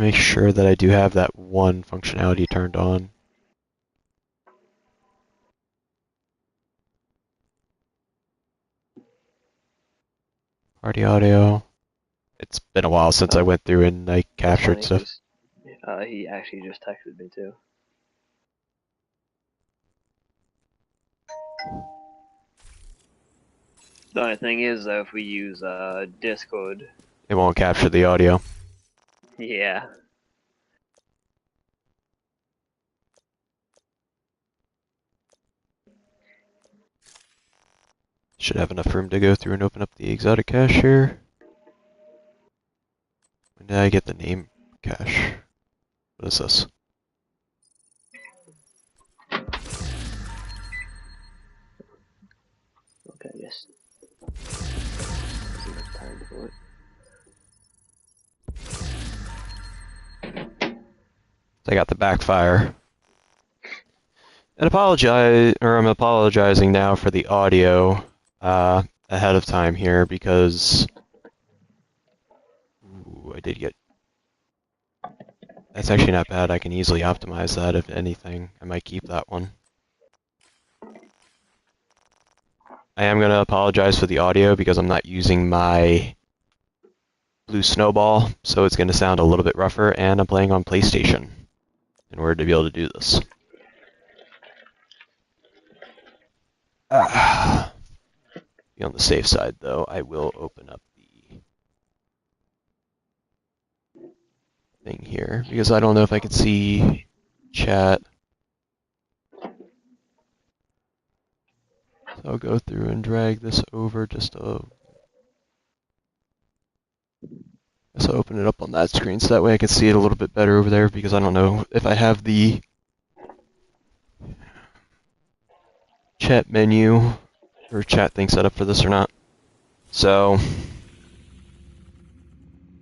make sure that I do have that one functionality turned on. Party audio. It's been a while since I went through and I captured stuff. He actually just texted me too. The only thing is, though, if we use Discord, It won't capture the audio. yeah. Should have enough room to go through and open up the exotic cache here. When did I get the name cache? What is this? Okay, yes. There's enough time for it. I got the backfire. And I'm apologizing now for the audio ahead of time here because I did get. That's actually not bad. I can easily optimize that. If anything, I might keep that one. I am going to apologize for the audio because I'm not using my Blue Snowball, so it's going to sound a little bit rougher, and I'm playing on PlayStation in order to be able to do this. Be on the safe side, though, I will open up the thing here, because I don't know if I can see chat. So I'll go through and drag this over just a... So I'll open it up on that screen, so that way I can see it a little bit better over there, because I don't know if I have the chat menu or chat thing set up for this or not. So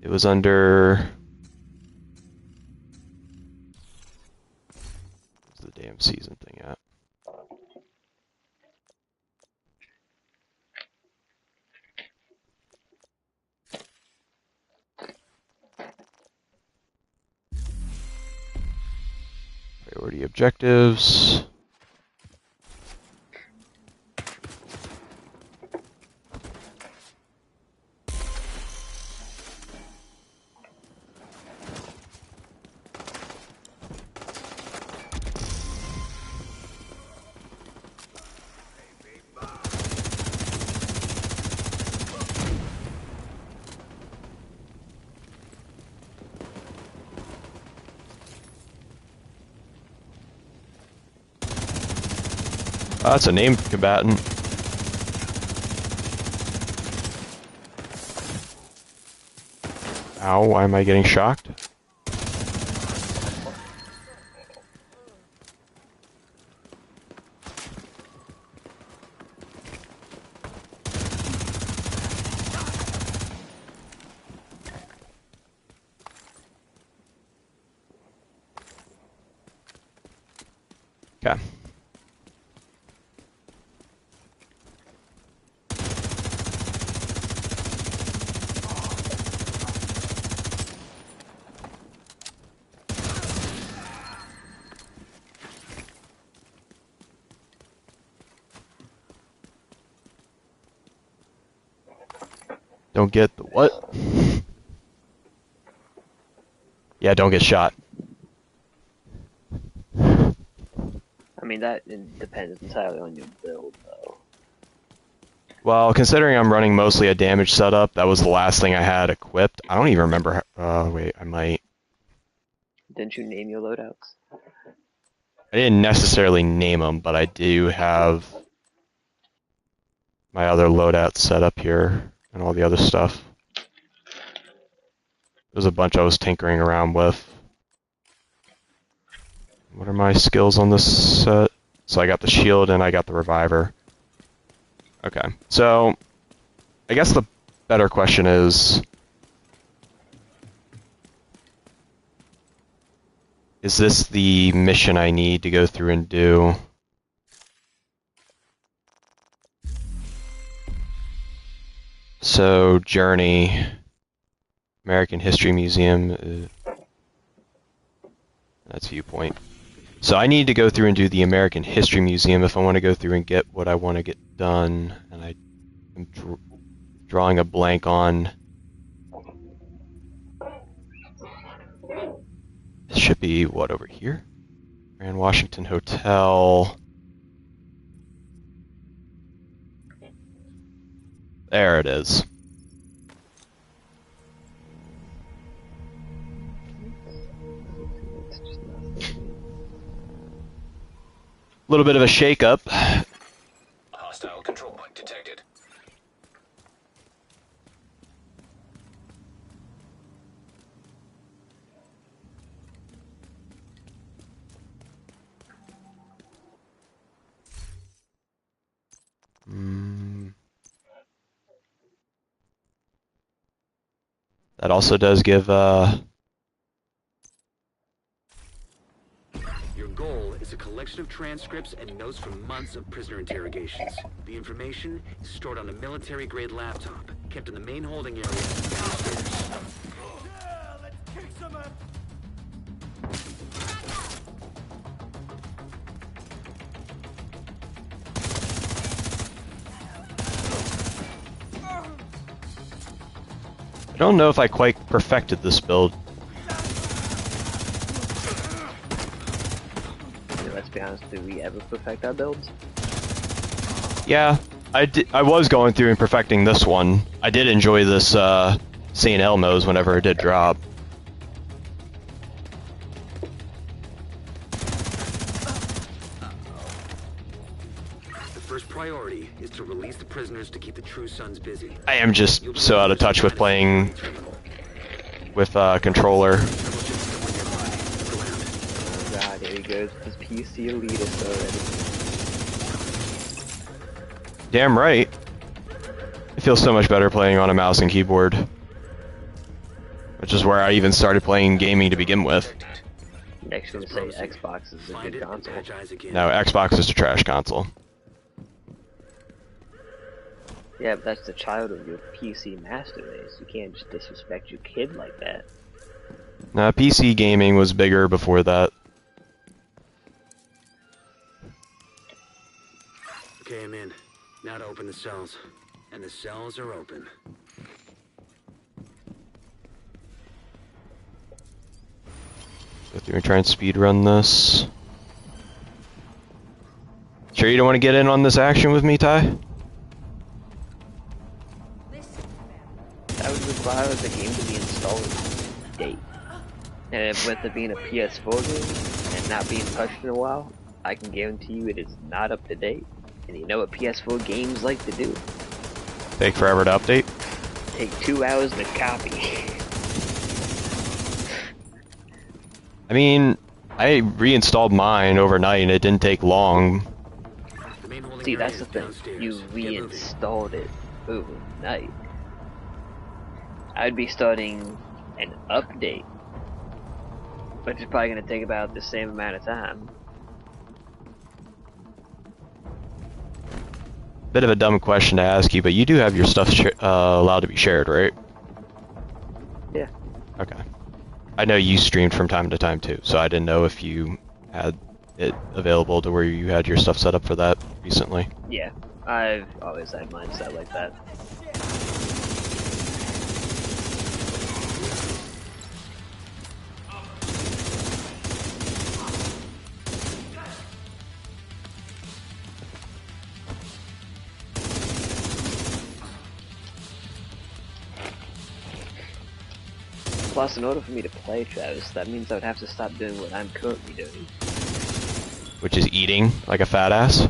it was under... Where's the damn season thing at? Priority objectives. Oh, that's a named combatant. Ow, why am I getting shocked? Okay. Don't get the what? Yeah, don't get shot. I mean, that depends entirely on your build, though. Well, considering I'm running mostly a damage setup, that was the last thing I had equipped. I don't even remember. Wait, I might. Didn't you name your loadouts? I didn't necessarily name them, but I do have my other loadouts set up here and all the other stuff. There's a bunch I was tinkering around with. What are my skills on this set? So I got the shield and I got the reviver. Okay, so I guess the better question is this the mission I need to go through and do? So, Journey, American History Museum. That's viewpoint. So I need to go through and do the American History Museum if I want to go through and get what I want to get done. And I am drawing a blank on... It should be, what, over here? Grand Washington Hotel. There it is. A little bit of a shake-up. Hostile control point detected. That also does give, Your goal is a collection of transcripts and notes from months of prisoner interrogations. The information is stored on a military-grade laptop, kept in the main holding area downstairs. Yeah, let's kick some ass. I don't know if I quite perfected this build. Let's be honest, do we ever perfect our builds? Yeah, I was going through and perfecting this one. I did enjoy this St. Elmo's whenever it did drop. The first priority is to release the prisoners to keep the True Sons busy. I am just so out of touch with playing with controller. Oh god, here he goes with his PC elitist already. Damn right. It feels so much better playing on a mouse and keyboard. Which is where I even started playing gaming to begin with. Next gonna say Xbox is a Find good it and console. patch eyes again. No, Xbox is a trash console. Yeah, but that's the child of your PC master race. You can't just disrespect your kid like that. Now, PC gaming was bigger before that. Okay, I'm in. Now to open the cells. And the cells are open. Go through and try and speedrun this. Sure you don't want to get in on this action with me, Ty? That would require the game to be installed in date. And if with it being a PS4 game and not being touched in a while, I can guarantee you it is not up to date. And you know what PS4 games like to do? Take forever to update? Take 2 hours to copy. I mean, I reinstalled mine overnight and it didn't take long. The main holding See, area that's the is thing. downstairs. You Get moving. reinstalled it overnight. I'd be starting an update, which is probably going to take about the same amount of time. Bit of a dumb question to ask you, but you do have your stuff allowed to be shared, right? Yeah. Okay. I know you streamed from time to time too, so I didn't know if you had it available to where you had your stuff set up for that recently. Yeah. I've always had mine set like that. Plus, in order for me to play Travis, that means I would have to stop doing what I'm currently doing. Which is eating like a fat ass.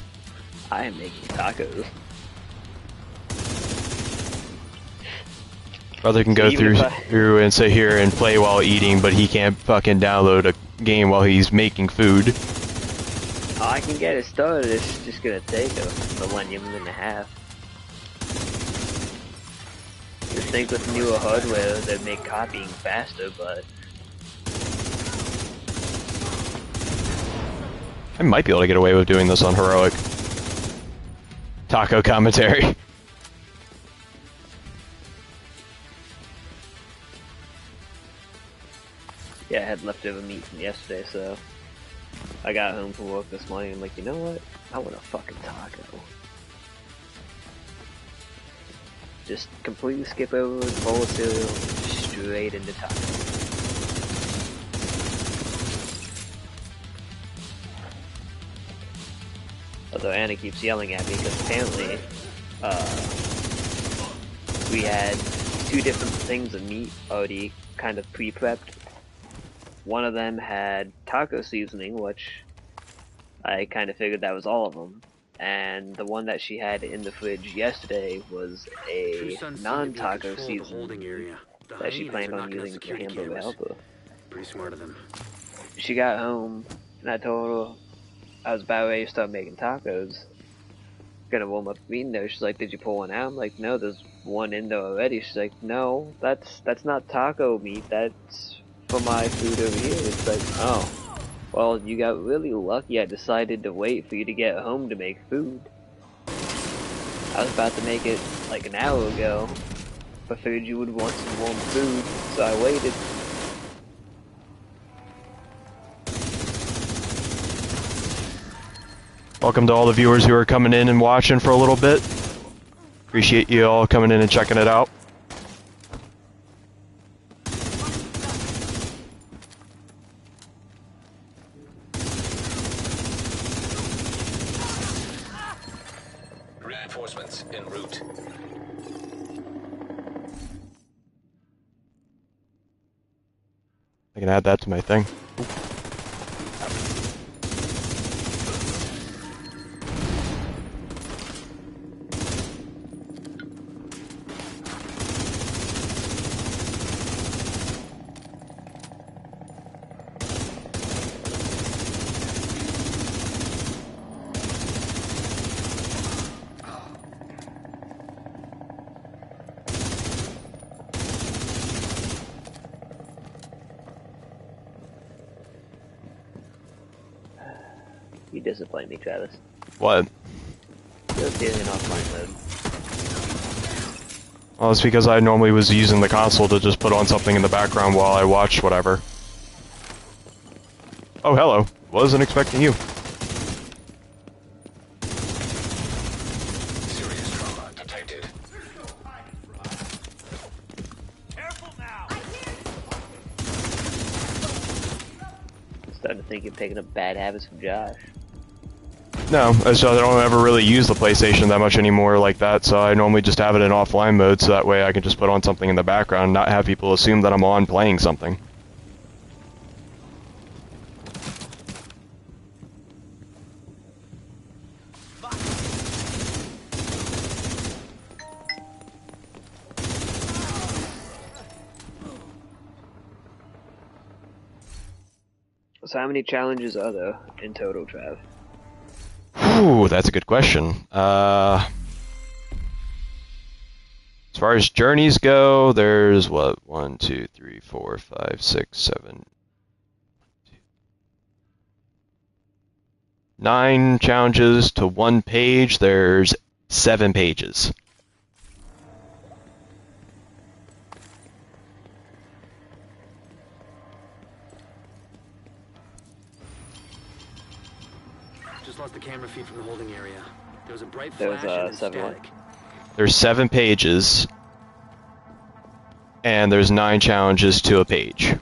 I am making tacos. Brother can So go even if through and sit here and play while eating, but he can't fucking download a game while he's making food. Oh, I can get it started, it's just gonna take a millennium and a half. You'd think with newer hardware they'd make copying faster, but I might be able to get away with doing this on Heroic. Taco commentary. yeah, I had had leftover meat from yesterday, so I got home from work this morning and I'm like, you know what? I want a fucking taco. Just completely skip over the bowl of cereal, straight into taco. Although Anna keeps yelling at me because apparently, we had 2 different things of meat already kind of pre-prepped. One of them had taco seasoning, which I kind of figured that was all of them. And the one that she had in the fridge yesterday was a non-taco seasoning that she planned on using for hamburger helper. Pretty smart of them. She got home, and I told her I was about ready to start making tacos. Gonna warm up the meat in there. She's like, did you pull one out? I'm like, no, there's one in there already. She's like, no, that's not taco meat. That's for my food over here. It's like, oh. Well, you got really lucky I decided to wait for you to get home to make food. I was about to make it like an hour ago, but figured you would want some warm food, so I waited. Welcome to all the viewers who are coming in and watching for a little bit. Appreciate you all coming in and checking it out. Reinforcements en route. I can add that to my thing. You disappoint me, Travis. What? Just getting in offline mode. Well, it's because I normally was using the console to just put on something in the background while I watched whatever. Oh, hello. Wasn't expecting you. Serious trauma detected. Careful now! I'm starting to think you're picking up bad habits from Josh. No, so I don't ever really use the PlayStation that much anymore like that, so I normally just have it in offline mode so that way I can just put on something in the background and not have people assume that I'm on playing something. So how many challenges are there in total, Trav? Ooh, that's a good question. As far as journeys go, there's what? 1, 2, 3, 4, 5, 6, 7, 9 challenges to 1 page. There's 7 pages. Just lost the camera feed from the holding area. There was a bright There was, flash and then 7 what? static. There's 7 pages, and there's 9 challenges to a page.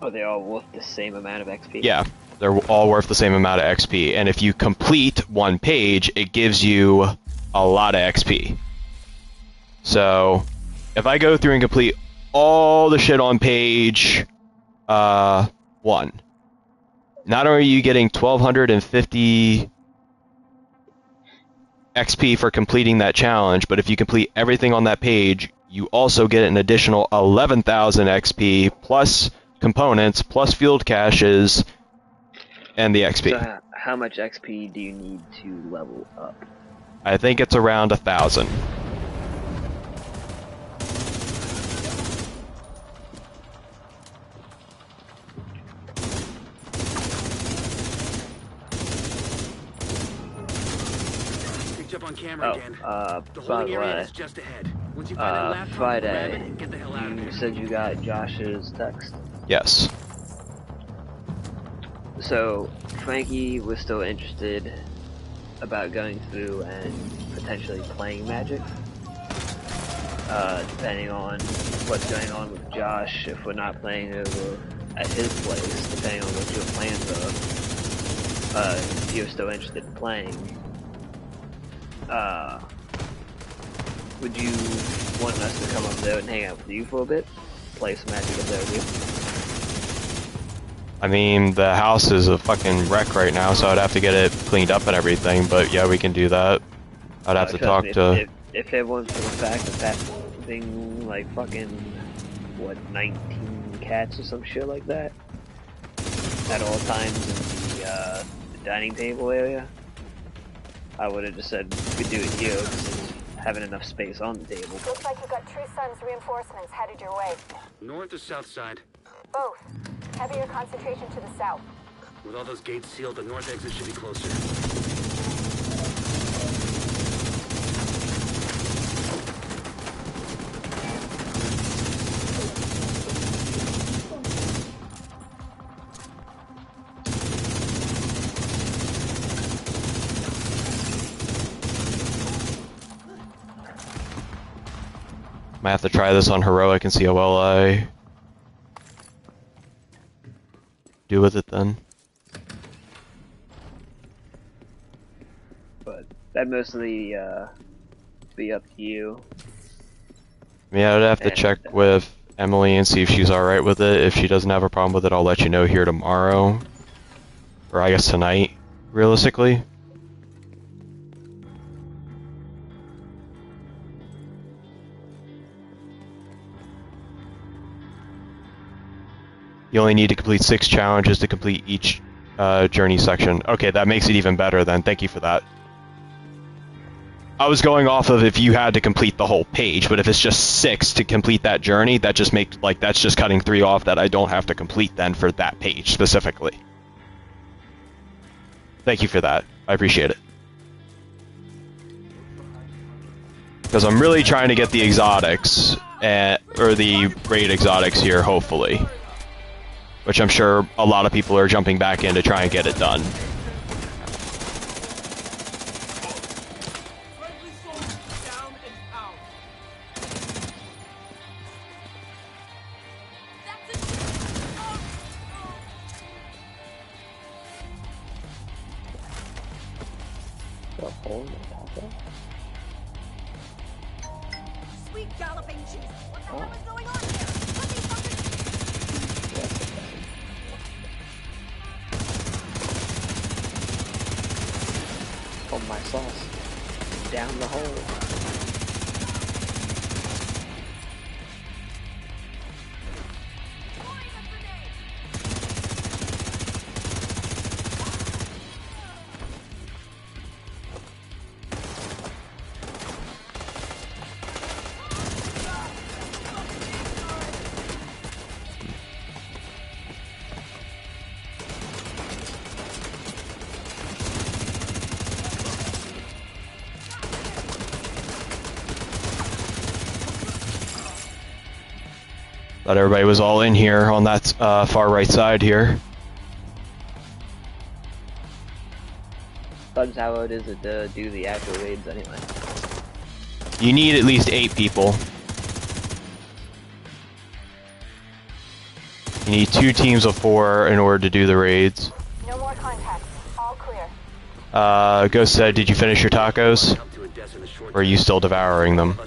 Are they all worth the same amount of XP? Yeah, they're all worth the same amount of XP, and if you complete 1 page, it gives you a lot of XP. So, if I go through and complete all the shit on page 1, not only are you getting 1250 XP for completing that challenge, but if you complete everything on that page, you also get an additional 11,000 XP plus components plus field caches and the XP. So how much XP do you need to level up? I think it's around 1,000. Picked up on camera again. The By holding the area way, is just ahead. Once you find that laptop, grab it Friday, and get the hell out of you there. said you got Josh's text. Yes. So Frankie was still interested about going through and potentially playing Magic. Depending on what's going on with Josh, if we're not playing over at his place, depending on what your plans are, if you're still interested in playing, would you want us to come up there and hang out with you for a bit? Play some Magic up there with you? I mean, the house is a fucking wreck right now, so I'd have to get it cleaned up and everything, but yeah, we can do that. I'd have to talk me, to... If it wasn't for the fact that that thing, like, fucking, what, 19 cats or some shit like that, at all times in the dining table area, I would have just said we could do it here, because having enough space on the table. Looks like you got True Sun's reinforcements headed your way. North or south side? Both. Heavier concentration to the south. With all those gates sealed, the north exit should be closer. Might have to try this on heroic and see how well I do with it then. But that mostly be up to you. Yeah, I'd have to check with Emily and see if she's alright with it. If she doesn't have a problem with it, I'll let you know here tomorrow. Or I guess tonight, realistically. You only need to complete 6 challenges to complete each journey section. Okay, that makes it even better then. Thank you for that. I was going off of if you had to complete the whole page, but if it's just 6 to complete that journey, that just makes, like, that's just cutting 3 off that I don't have to complete then for that page specifically. Thank you for that. I appreciate it. Because I'm really trying to get the exotics, or the raid exotics here, hopefully. Which I'm sure a lot of people are jumping back in to try and get it done. Sweet galloping cheese. What the hell is going on here? Let me fucking... Oh, my sauce. Down the hole. Thought everybody was all in here on that far right side here. That's how it is to do the actual raids anyway. You need at least 8 people. You need 2 teams of 4 in order to do the raids. No more contacts. All clear. Ghost said, did you finish your tacos? Or are you still devouring them?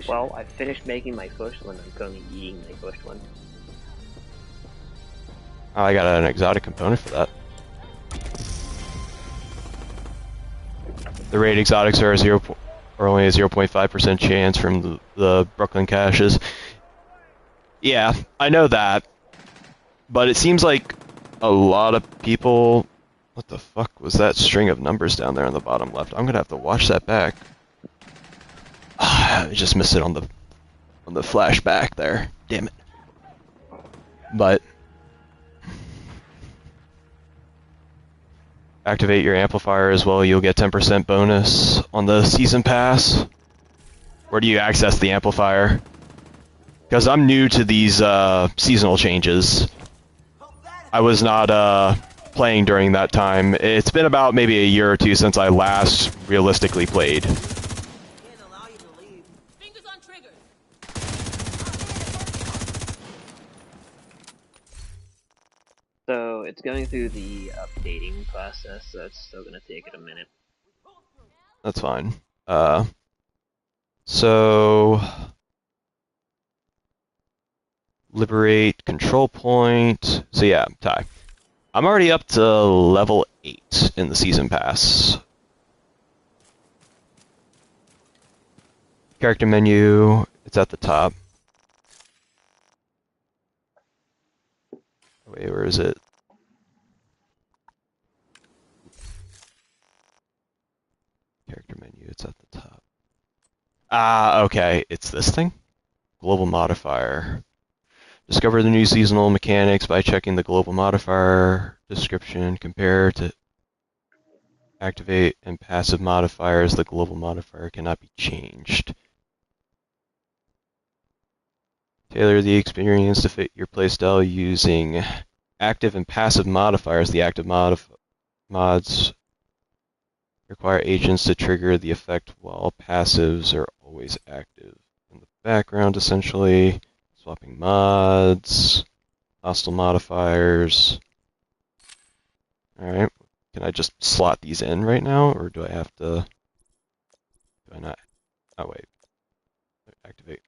Well, I finished making my first one. I'm currently eating my first one. Oh, I got an exotic component for that. The raid exotics are only a 0.5% chance from the Brooklyn caches. Yeah, I know that. But it seems like a lot of people... What the fuck was that string of numbers down there on the bottom left? I'm gonna have to watch that back. I just missed it on the flashback there. Damn it. But activate your amplifier as well. You'll get 10% bonus on the season pass. Where do you access the amplifier? Because I'm new to these seasonal changes. I was not playing during that time. It's been about maybe a year or two since I last realistically played. Can't allow you to leave. Fingers on triggers. So it's going through the updating process, so it's still gonna take it a minute. That's fine. So liberate control point. So yeah, Ty. I'm already up to level 8 in the season pass. Character menu, it's at the top. Wait, where is it? Character menu, it's at the top. Ah, okay, it's this thing? Global modifier. Discover the new seasonal mechanics by checking the global modifier description. Compare to activate and passive modifiers. The global modifier cannot be changed. Tailor the experience to fit your playstyle using active and passive modifiers. The active mods require agents to trigger the effect while passives are always active. In the background, essentially, swapping mods, hostile modifiers. Alright, can I just slot these in right now, or do I have to, do I not? Oh wait, activate.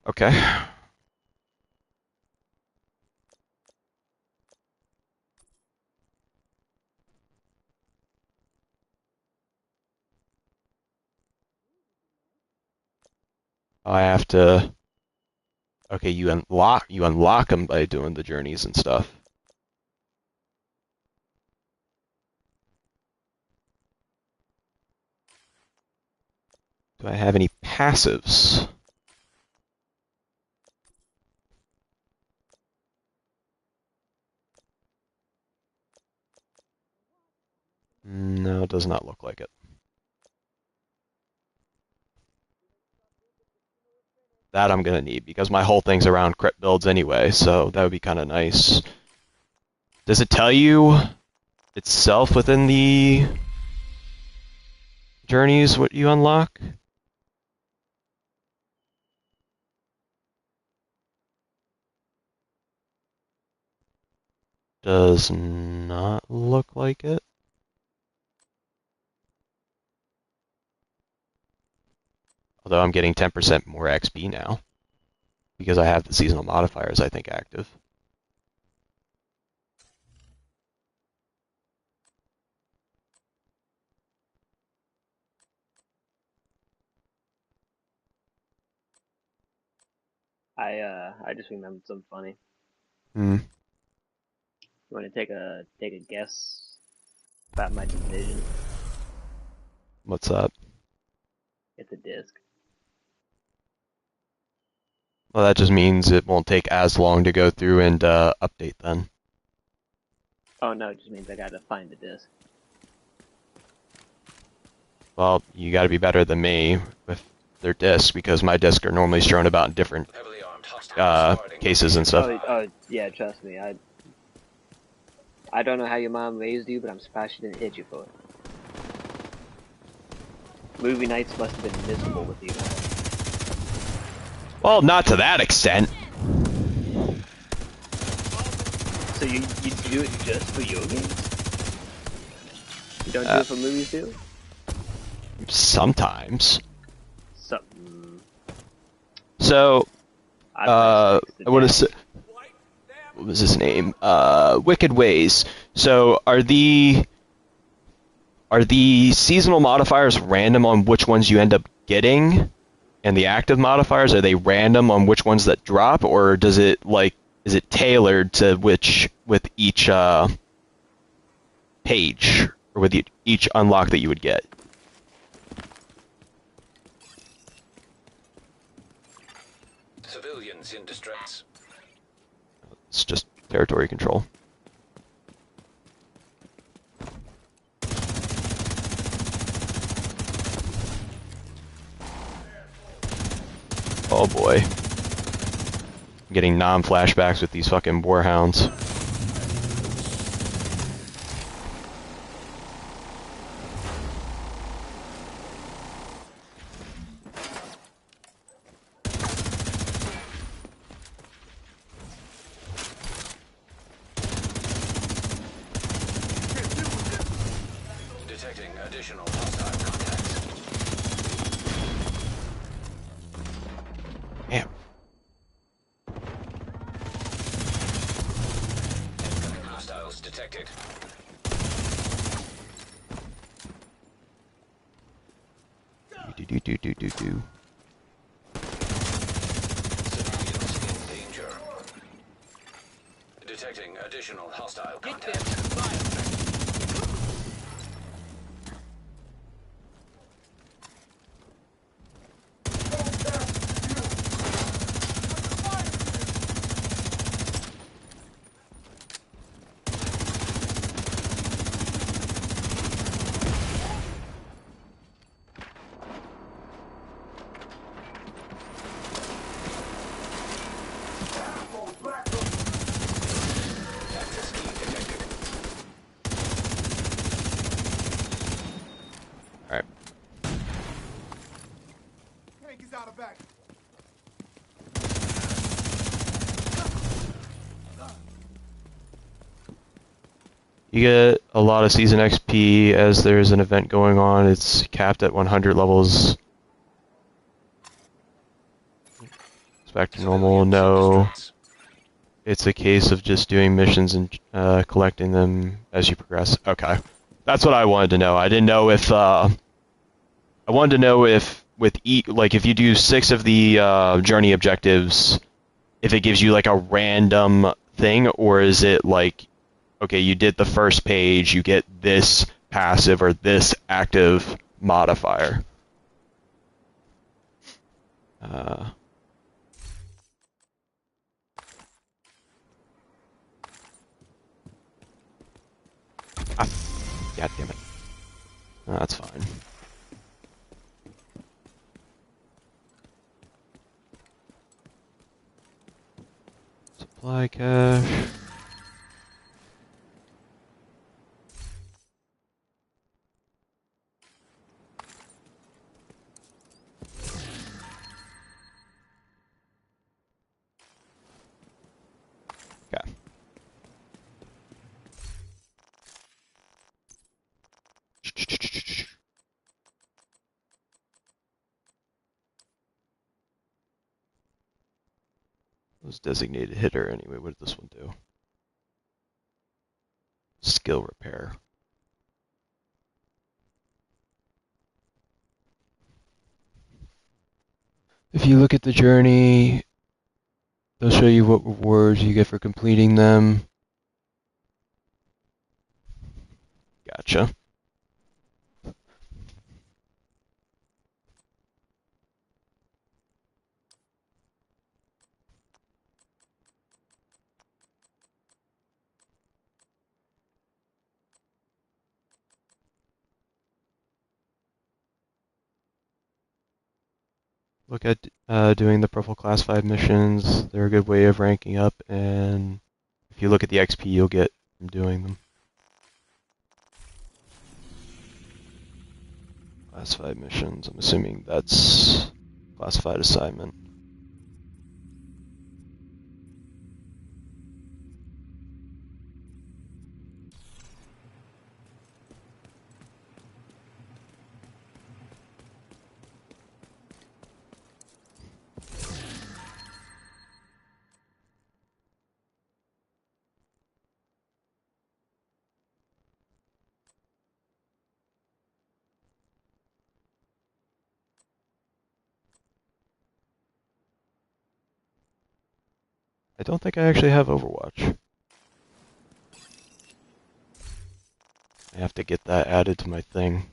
Okay. I have to, okay, you unlock them by doing the journeys and stuff. Do I have any passives? No, it does not look like it. That I'm gonna need, because my whole thing's around crit builds anyway, so that would be kind of nice. Does it tell you itself within the journeys what you unlock? Does not look like it. Although I'm getting 10% more XP now, because I have the seasonal modifiers, I think, active. I just remembered something funny. Hmm. You want to take a guess about my decision? What's up? It's a disc. Well, that just means it won't take as long to go through and update then. Oh no, it just means I gotta find the disc. Well, you gotta be better than me with their discs, because my discs are normally strewn about in different Heavily armed hostiles starting. cases and stuff. Oh yeah, trust me. I don't know how your mom raised you, but I'm surprised she didn't hit you for it. Movie nights must have been miserable with you. Well, not to that extent. So you do it just for your games? You don't do it for movies too? Sometimes. Something. So, I'd what was his name? Wicked Ways. So, are the seasonal modifiers random on which ones you end up getting? And the active modifiers, are they random on which ones that drop, or does it is it tailored to with each page, or with each unlock that you would get? Civilians in distress. It's just territory control. Oh boy. Getting non-flashbacks with these fucking boarhounds. Detecting additional hostile contacts. Damn. Incoming hostiles detected. Do. Civilians in danger. Detecting additional hostile contacts. Access key detected. Alright. Tank is out of back. You get a lot of season XP as there's an event going on. It's capped at 100 levels. It's back to normal. Civilians in No, distress. it's a case of just doing missions and collecting them as you progress. Okay, that's what I wanted to know. I didn't know if I wanted to know if like if you do 6 of the journey objectives, if it gives you like a random thing, or is it like, okay, you did the first page, you get this passive or this active modifier. Uh, ah, God damn it. No, that's fine. Supply cache. Okay. Was designated hitter anyway. What did this one do? Skill repair. If you look at the journey, they'll show you what rewards you get for completing them. Gotcha. Look at doing the Purple Class 5 missions. They're a good way of ranking up, and if you look at the XP you'll get from doing them. Classified missions, I'm assuming that's classified assignment. I don't think I actually have Overwatch. I have to get that added to my thing.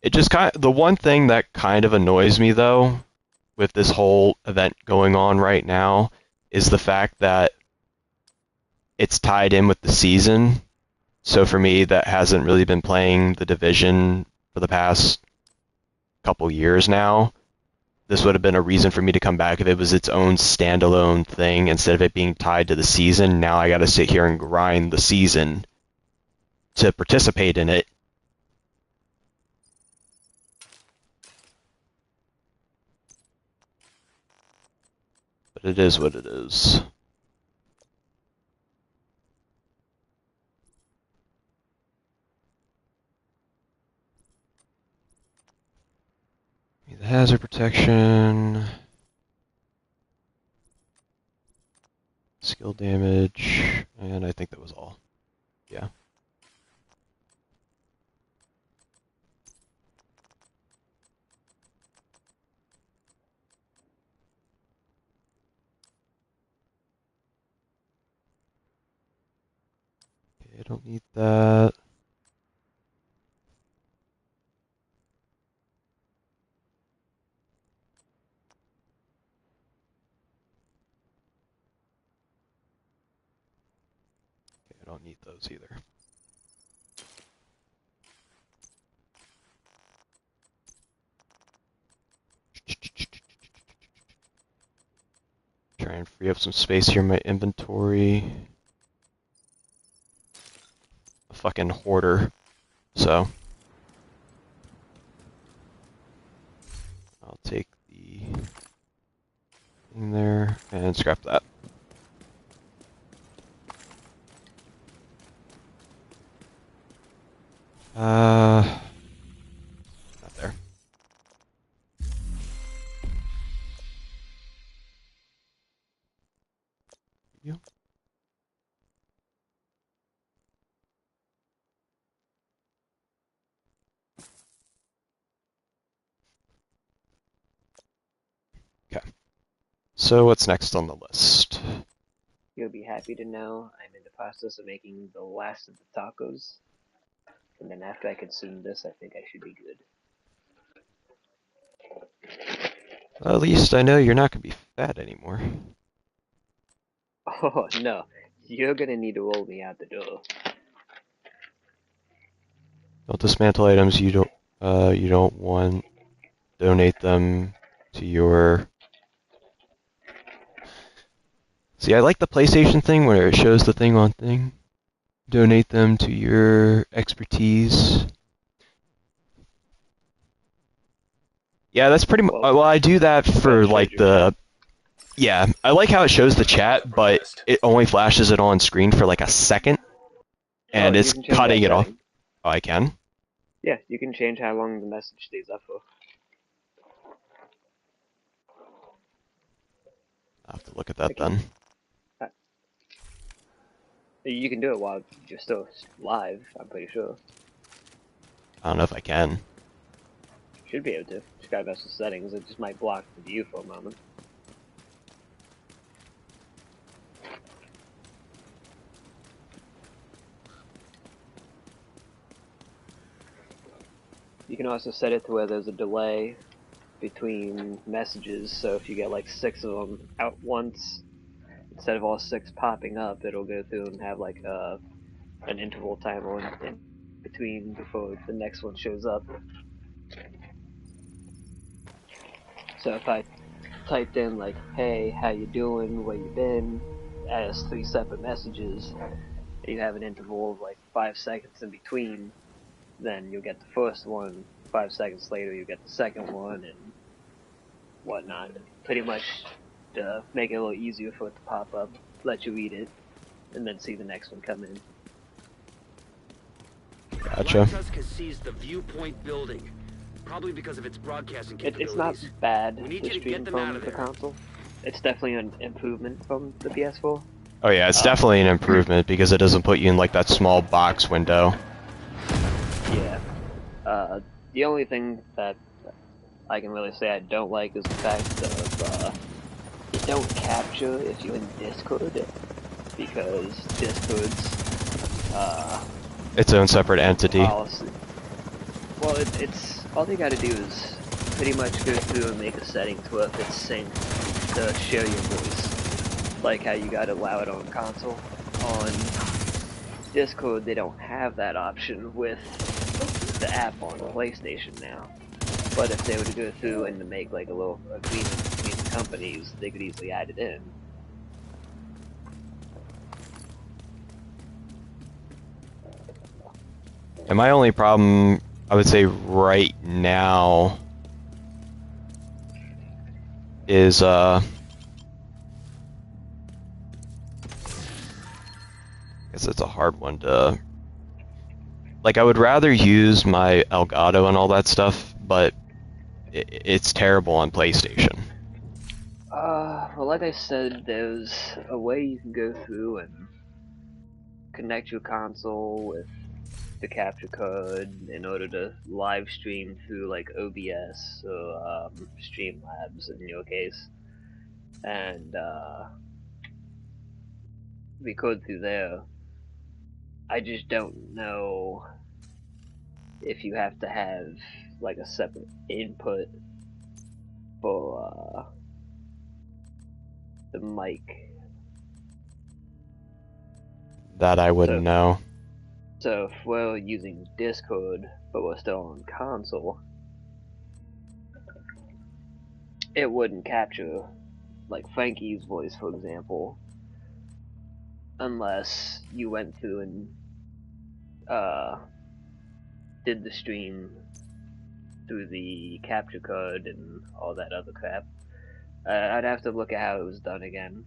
It just the one thing that kind of annoys me though with this whole event going on right now is the fact that it's tied in with the season. So for me that hasn't really been playing the Division for the past couple years now, this would have been a reason for me to come back if it was its own standalone thing instead of it being tied to the season. Now I got to sit here and grind the season to participate in it. But it is what it is. The hazard protection, skill damage, and I think that was all. Yeah. Okay, I don't need that. Okay, I don't need those either. Try and free up some space here in my inventory. A fucking hoarder. So I'll take the thing there and scrap that. Not there. You. Okay. So what's next on the list? You'll be happy to know I'm in the process of making the last of the tacos. And then after I consume this, I think I should be good. Well, at least I know you're not going to be fat anymore. Oh no, you're gonna need to roll me out the door. Don't dismantle items you don't want. Donate them to your... See, I like the PlayStation thing where it shows the thing on thing. Donate them to your expertise. Yeah, that's pretty much... Well, I do that for, like, the... Yeah, I like how it shows the chat, but it only flashes it on screen for, like, a second. And it's cutting it off. Oh, I can? Yeah, you can change how long the message stays up for. I'll have to look at that then. You can do it while you're still live, I'm pretty sure. I don't know if I can. Should be able to. Just gotta mess with settings, it just might block the view for a moment. You can also set it to where there's a delay between messages, so if you get like 6 of them out once, instead of all 6 popping up, it'll go through and have like an interval timer in between before the next one shows up. So if I typed in like, hey, how you doing, where you been, as 3 separate messages, you have an interval of like 5 seconds in between, then you'll get the first one, 5 seconds later you'll get the second one, and whatnot. Pretty much to make it a little easier for it to pop up, let you read it, and then see the next one come in. Gotcha. Tusk has seized the Viewpoint building, probably because of its broadcasting capabilities. It's not bad, We need the you to stream get them out from of the there. console. It's definitely an improvement from the PS4. Oh yeah, it's definitely an improvement because it doesn't put you in like that small box window. Yeah. The only thing that I can really say I don't like is the fact of it don't capture if you're in Discord, because Discord's Its own separate entity. policy. Well, it's all they gotta do is pretty much go through and make a setting to where it's synced to share your voice, like how you gotta allow it on console. On Discord, they don't have that option with the app on PlayStation now. But if they were to go through and to make like a little agreement between the companies, they could easily add it in. And my only problem, I would say right now, is I guess it's a hard one to, like, I would rather use my Elgato and all that stuff, but it's terrible on PlayStation. Well, like I said, there's a way you can go through and connect your console with the capture card in order to live stream through like OBS or Streamlabs in your case, and record through there. I just don't know if you have to have like a separate input for the mic. That I wouldn't know. So if we're using Discord, but we're still on console, it wouldn't capture like Frankie's voice, for example, unless you went through and did the stream through the capture card and all that other crap. I'd have to look at how it was done again.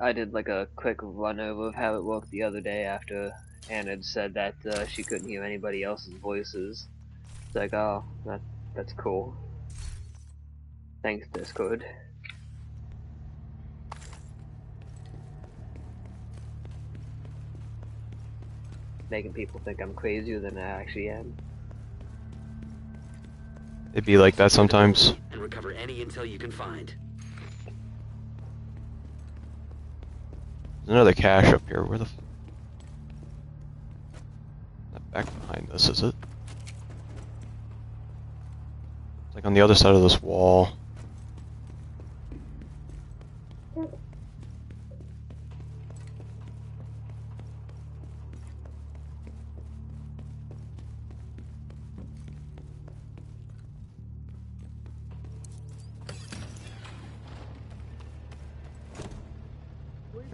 I did like a quick run over of how it worked the other day after Anna had said that she couldn't hear anybody else's voices. It's like, oh, that's cool. Thanks, Discord. Making people think I'm crazier than I actually am. It'd be like that sometimes. And recover any intel you can find. There's another cache up here. Where the not back behind this, is it? It's like on the other side of this wall.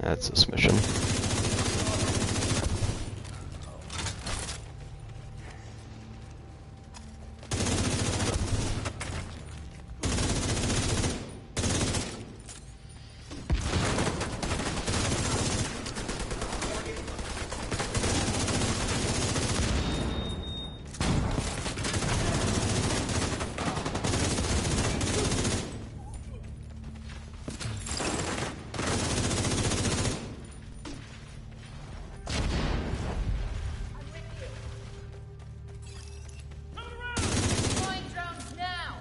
That's this mission. Deploying drones now.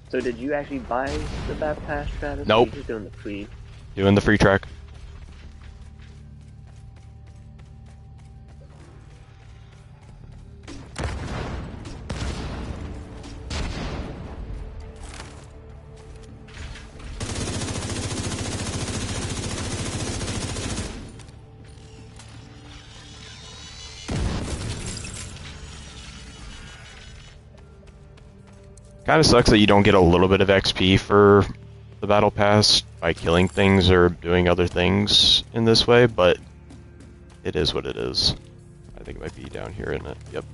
So did you actually buy the battle pass, Travis? Nope. Or you just doing the free? Doing the free track. Kind of sucks that you don't get a little bit of XP for the battle pass by killing things or doing other things in this way, but it is what it is. I think it might be down here, isn't it? Yep.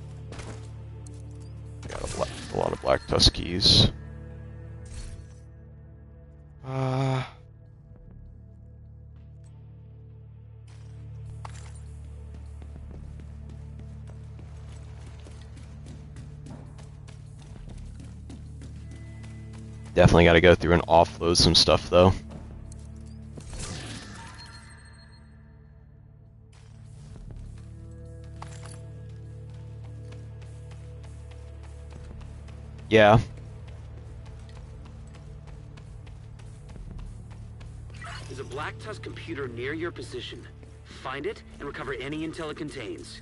Got a lot of black tusk keys. Definitely got to go through and offload some stuff, though. Yeah. There's a Black Tusk computer near your position. Find it and recover any intel it contains.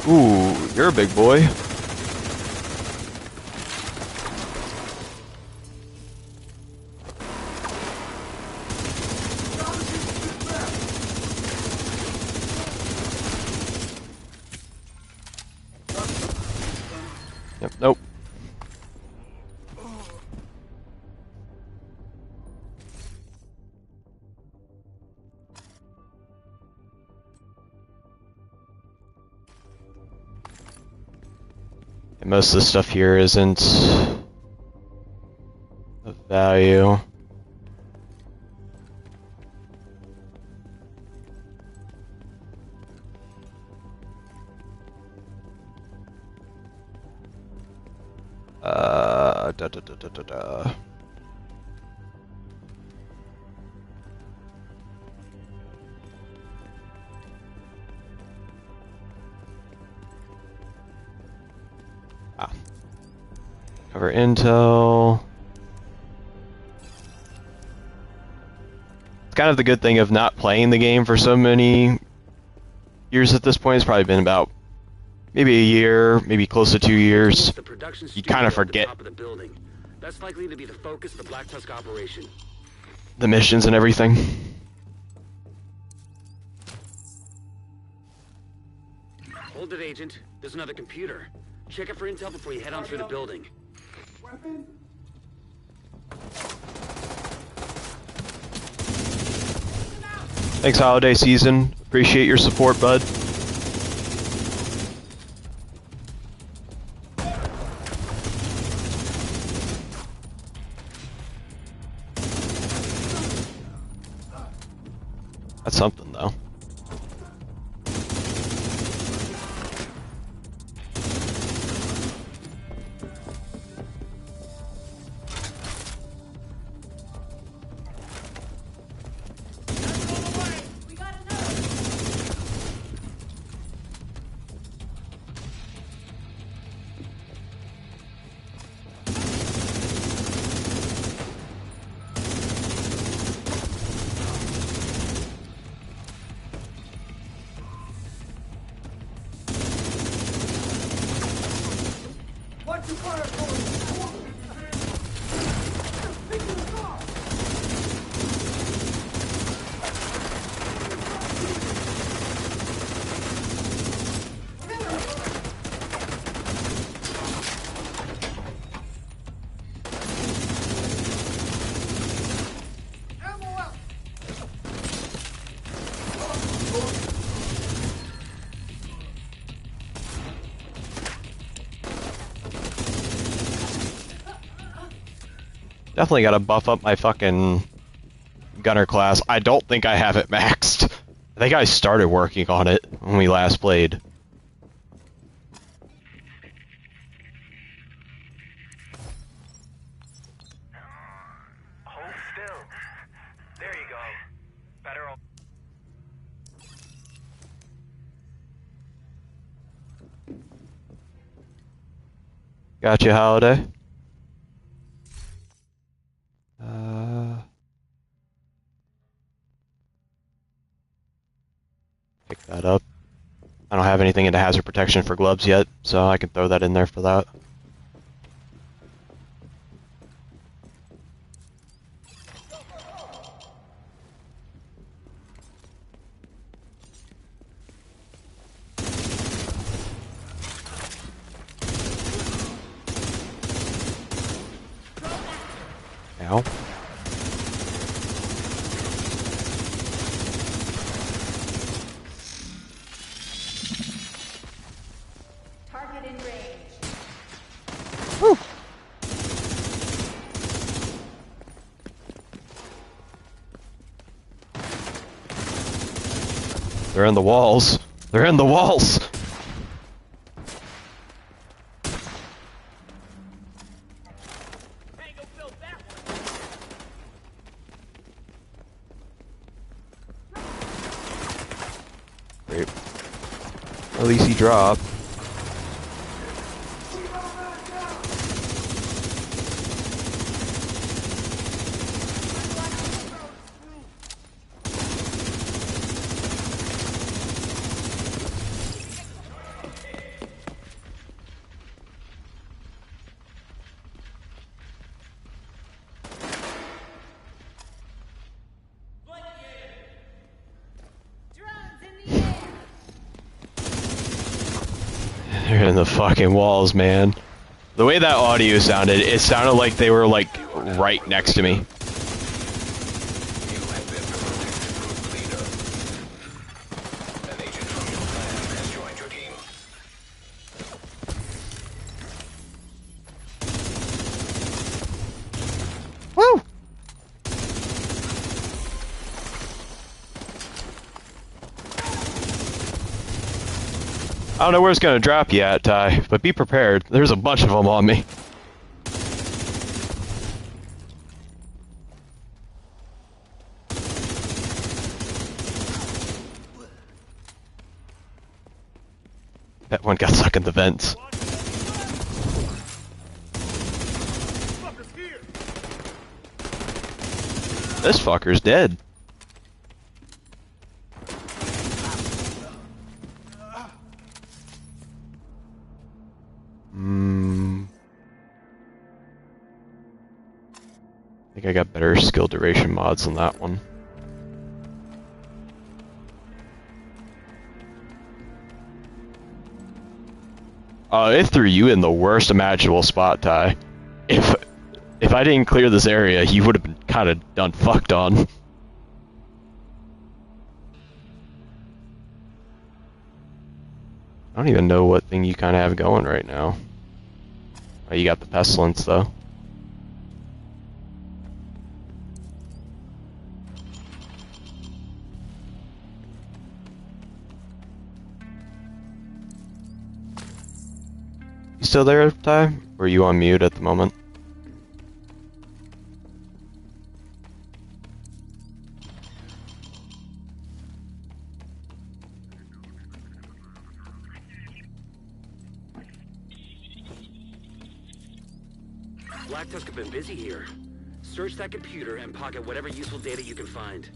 Ooh, you're a big boy. Yep, nope. And most of the stuff here isn't of value. Da da da da da da. Ah. Cover intel. It's kind of the good thing of not playing the game for so many years at this point. It's probably been about maybe a year, maybe close to 2 years. The production You kind of studio at the forget top of the building. That's likely to be the focus of the Black Tusk operation. the missions and everything. Hold it, Agent. There's another computer. Check it for intel before you head on through the building. Weapon? Thanks, holiday season. Appreciate your support, bud. That's something, though. We got another. Watch your fire, boys! Pick the car! Ammo out! Definitely gotta buff up my fucking gunner class. I don't think I have it maxed. I think I started working on it when we last played. Hold still. There you go. Better. Gotcha, holiday. Pick that up. I don't have anything into hazard protection for gloves yet, so I can throw that in there for that. Ow. Target in range. Whew. They're in the walls. They're in the walls. Great. At least he dropped. They're in the fucking walls, man. The way that audio sounded, it sounded like they were like right next to me. You have been promoted to group leader. An agent from your clan has joined your team. Woo! I don't know where it's gonna drop you at, Ty, but be prepared. There's a bunch of them on me. That one got stuck in the vents. This fucker's dead. I think I got better skill duration mods on that one. It threw you in the worst imaginable spot, Ty. If I didn't clear this area, you would have been kind of done fucked on. I don't even know what thing you kind of have going right now. Oh, you got the pestilence though. You still there, Ty? Or are you on mute at the moment? Black Tusk have been busy here. Search that computer and pocket whatever useful data you can find.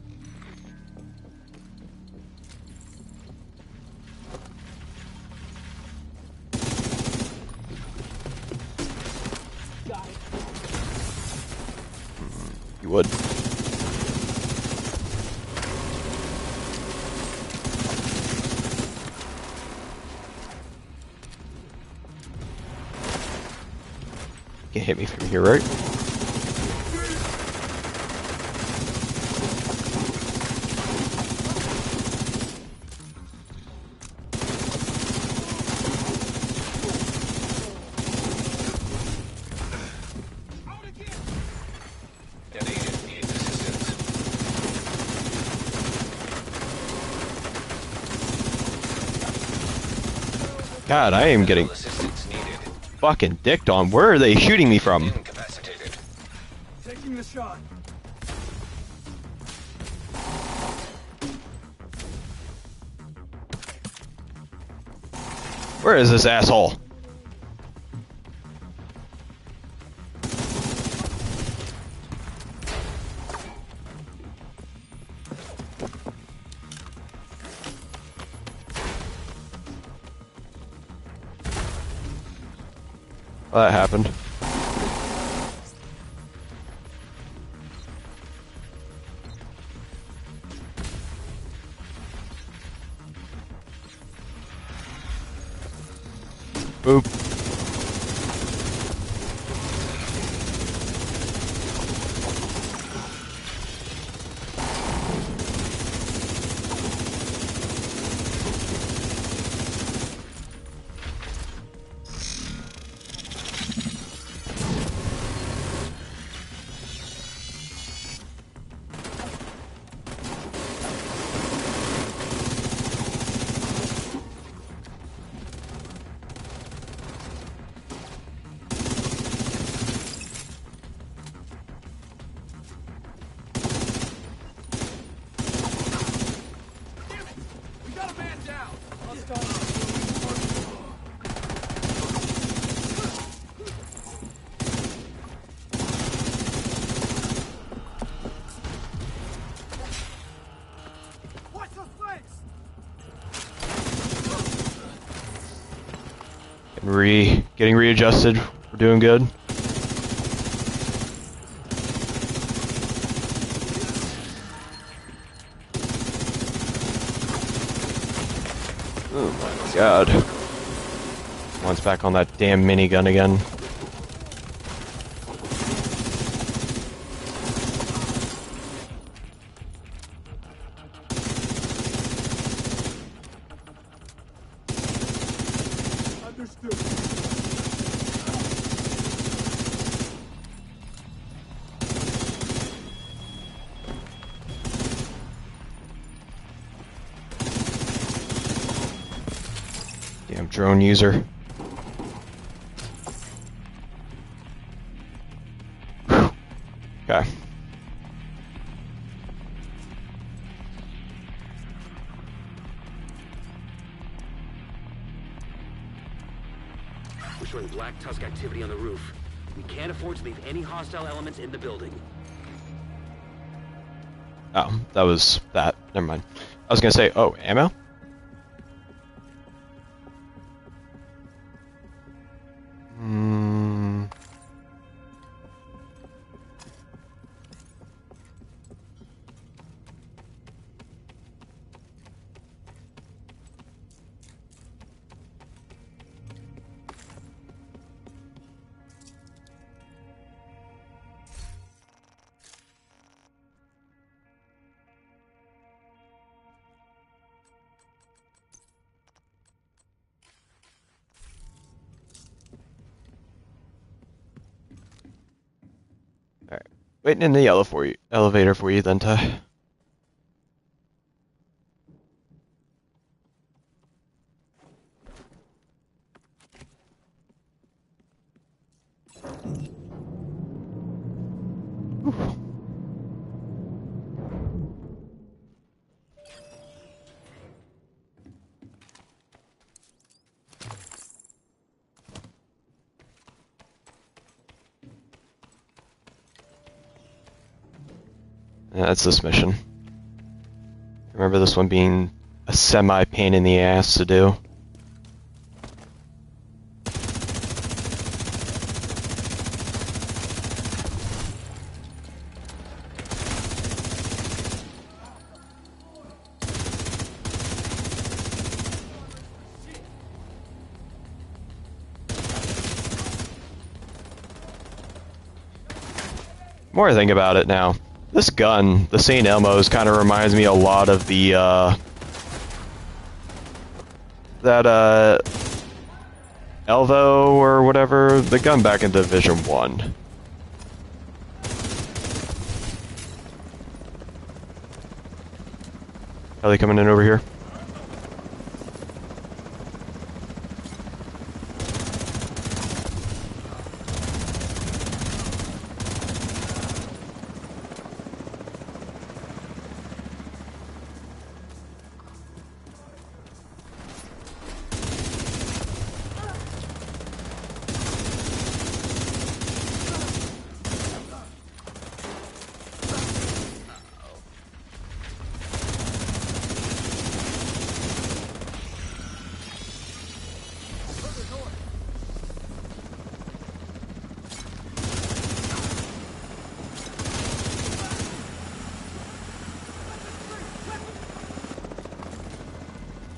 You would. Can't hit me from here, right? An agent needs assistance. God, I am getting Assistance needed. fucking dicked on. Where are they shooting me from? Incapacitated. Taking the shot. Where is this asshole? Well, that happened. Boop. We got a man down. Watch those flanks. Getting readjusted. We're doing good. Oh my god. One's back on that damn minigun again. Understood. Damn drone user. Whew. Okay. We're showing Black Tusk activity on the roof. We can't afford to leave any hostile elements in the building. Oh, that was that. Never mind. I was gonna say, oh, ammo? Hmm. Alright. Waiting in the elevator for you then, Ty. Yeah, that's this mission. Remember this one being a semi-pain in the ass to do. More I think about it now, this gun, the St. Elmo's, kind of reminds me a lot of the, Elvo or whatever, the gun back in Division 1. Are they coming in over here?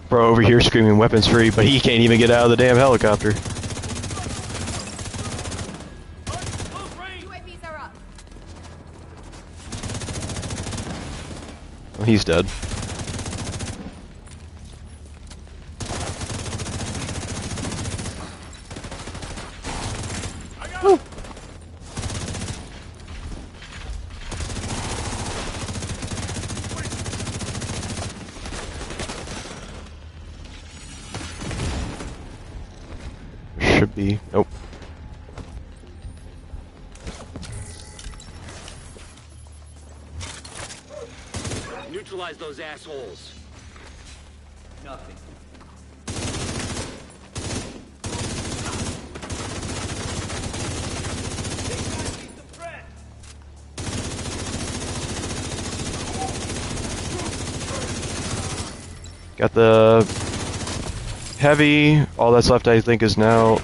Bro over here screaming weapons free, but he can't even get out of the damn helicopter. UAVs are up. Well, he's dead. Woo. Should be. Nope. Neutralize those assholes. Nothing. Got the heavy. All that's left, I think, is now,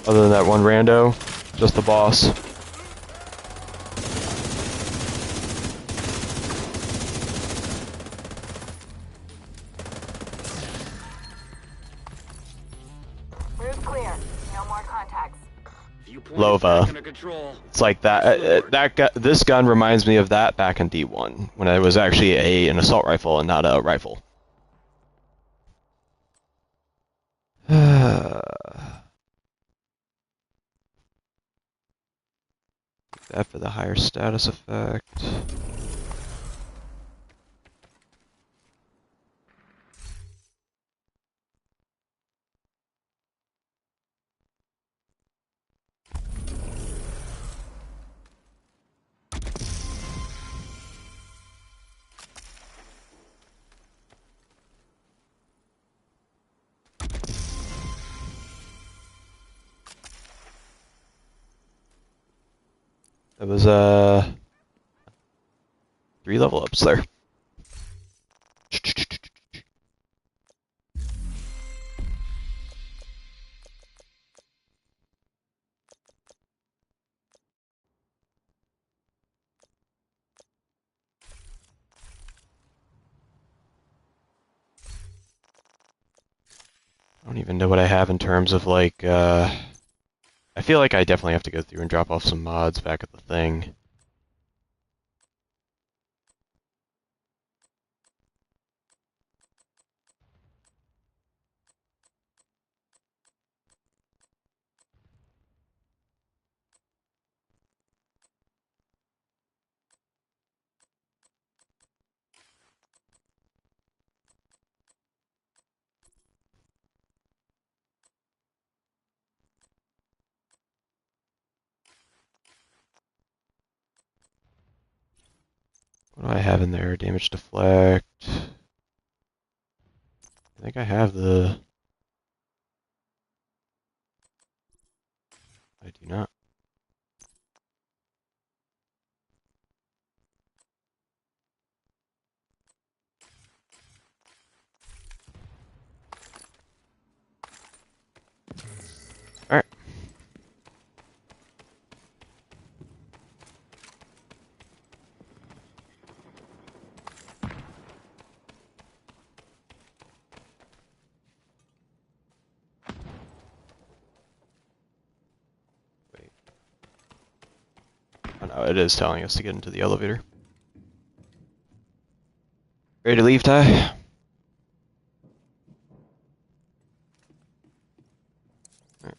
other than that one rando, just the boss. Where's Viewpoint is Lova. back under control. It's like that. This gun reminds me of that back in D1 when it was actually an assault rifle and not a rifle. That for the higher status effect. That was 3 level ups there. I don't even know what I have in terms of like I feel like I definitely have to go through and drop off some mods back at the thing. What do I have in there? Damage deflect. I think I have the... I do not. Alright. Wait. Oh no, it is telling us to get into the elevator. Ready to leave, Ty? Alright.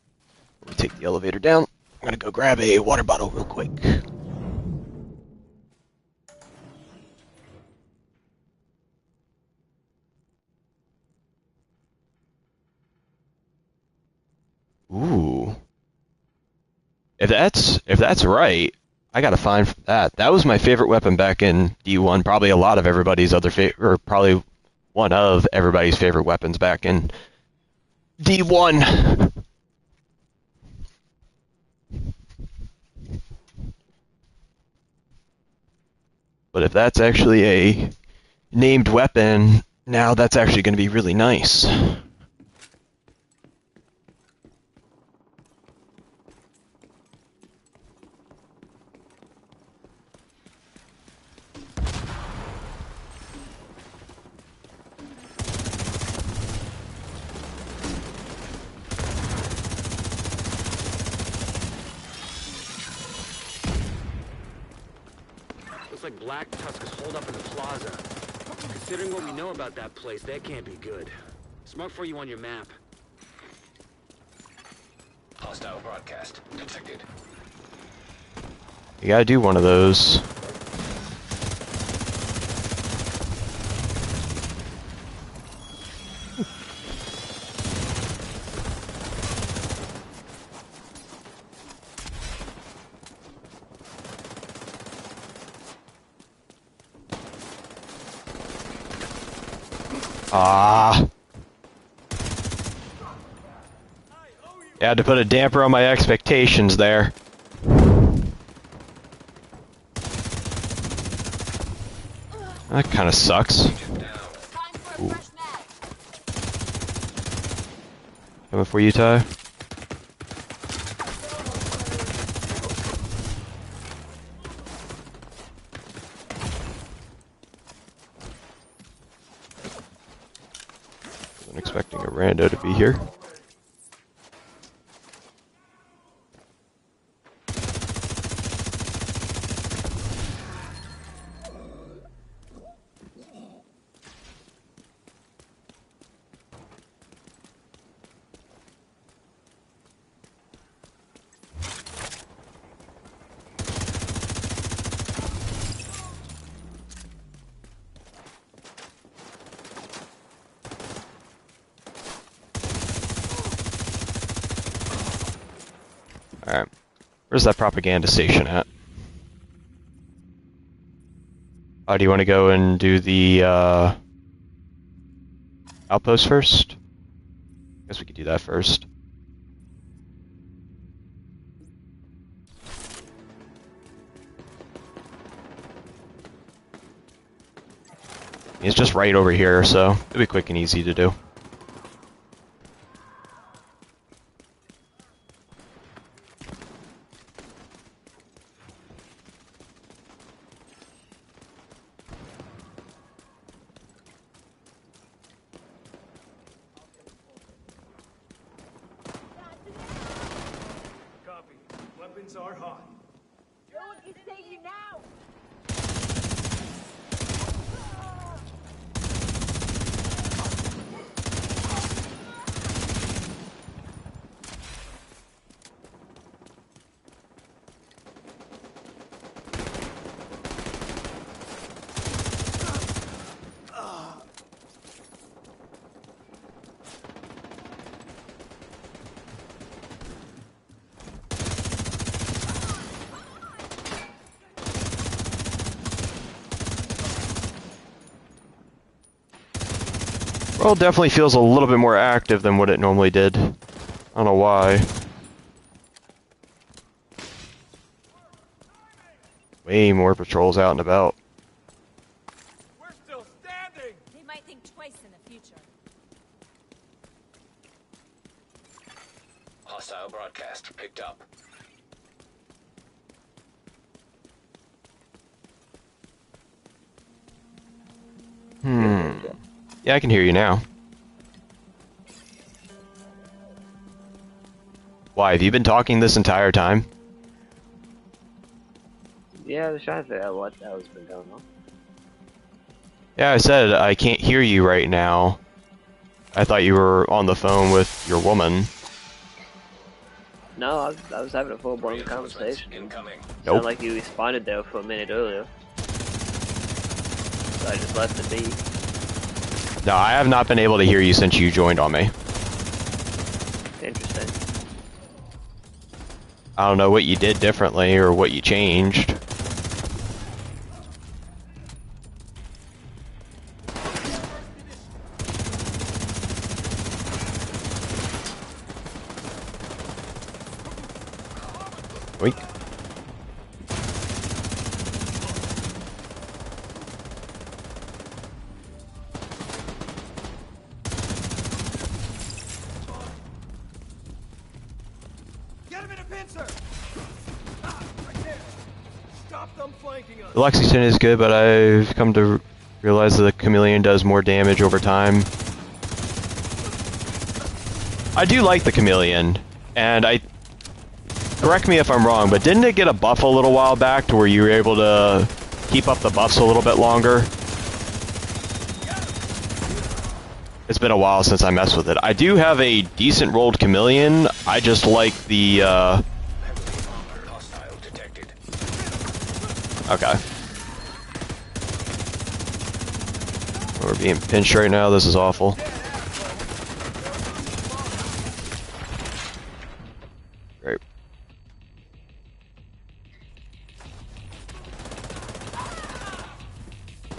We'll take the elevator down. I'm gonna go grab a water bottle real quick. Ooh. If that's right, I gotta find that. That was my favorite weapon back in D1. Probably a lot of everybody's other or probably one of everybody's favorite weapons back in D1. But if that's actually a named weapon, now that's actually going to be really nice. Looks like Black Tusk is holed up in the plaza. Considering what we know about that place, that can't be good. Smart for you on your map. Hostile broadcast detected. You gotta do one of those. Ah. You had to put a damper on my expectations there. That kind of sucks. Ooh. Coming for you, Ty. Wasn't expecting a rando to be here. Alright. Where's that propaganda station at? Do you want to go and do the outpost first? Guess we could do that first. It's just right over here, so it'll be quick and easy to do. Copy. Weapons are hot. Do what you say you now. World definitely feels a little bit more active than what it normally did. I don't know why. Way more patrols out and about. We're still standing! They might think twice in the future. Hostile broadcast picked up. Yeah, I can hear you now. Why, have you been talking this entire time? Yeah, I was trying to figure out what the hell's been going on. Yeah, I said I can't hear you right now. I thought you were on the phone with your woman. No, I was having a full-blown conversation. Incoming. Nope. Sounded like you responded there for a minute earlier. So I just left it be. No, I have not been able to hear you since you joined on me. Interesting. I don't know what you did differently or what you changed. Wait. Get him in a pincer! Ah, right there! Stop them flanking us! The Lexington is good, but I've come to realize that the Chameleon does more damage over time. I do like the Chameleon, and correct me if I'm wrong, but didn't it get a buff a little while back to where you were able to keep up the buffs a little bit longer? It's been a while since I messed with it. I do have a decent rolled Chameleon. I just like the, Heavily armored hostile detected. Okay. We're being pinched right now. This is awful. Great.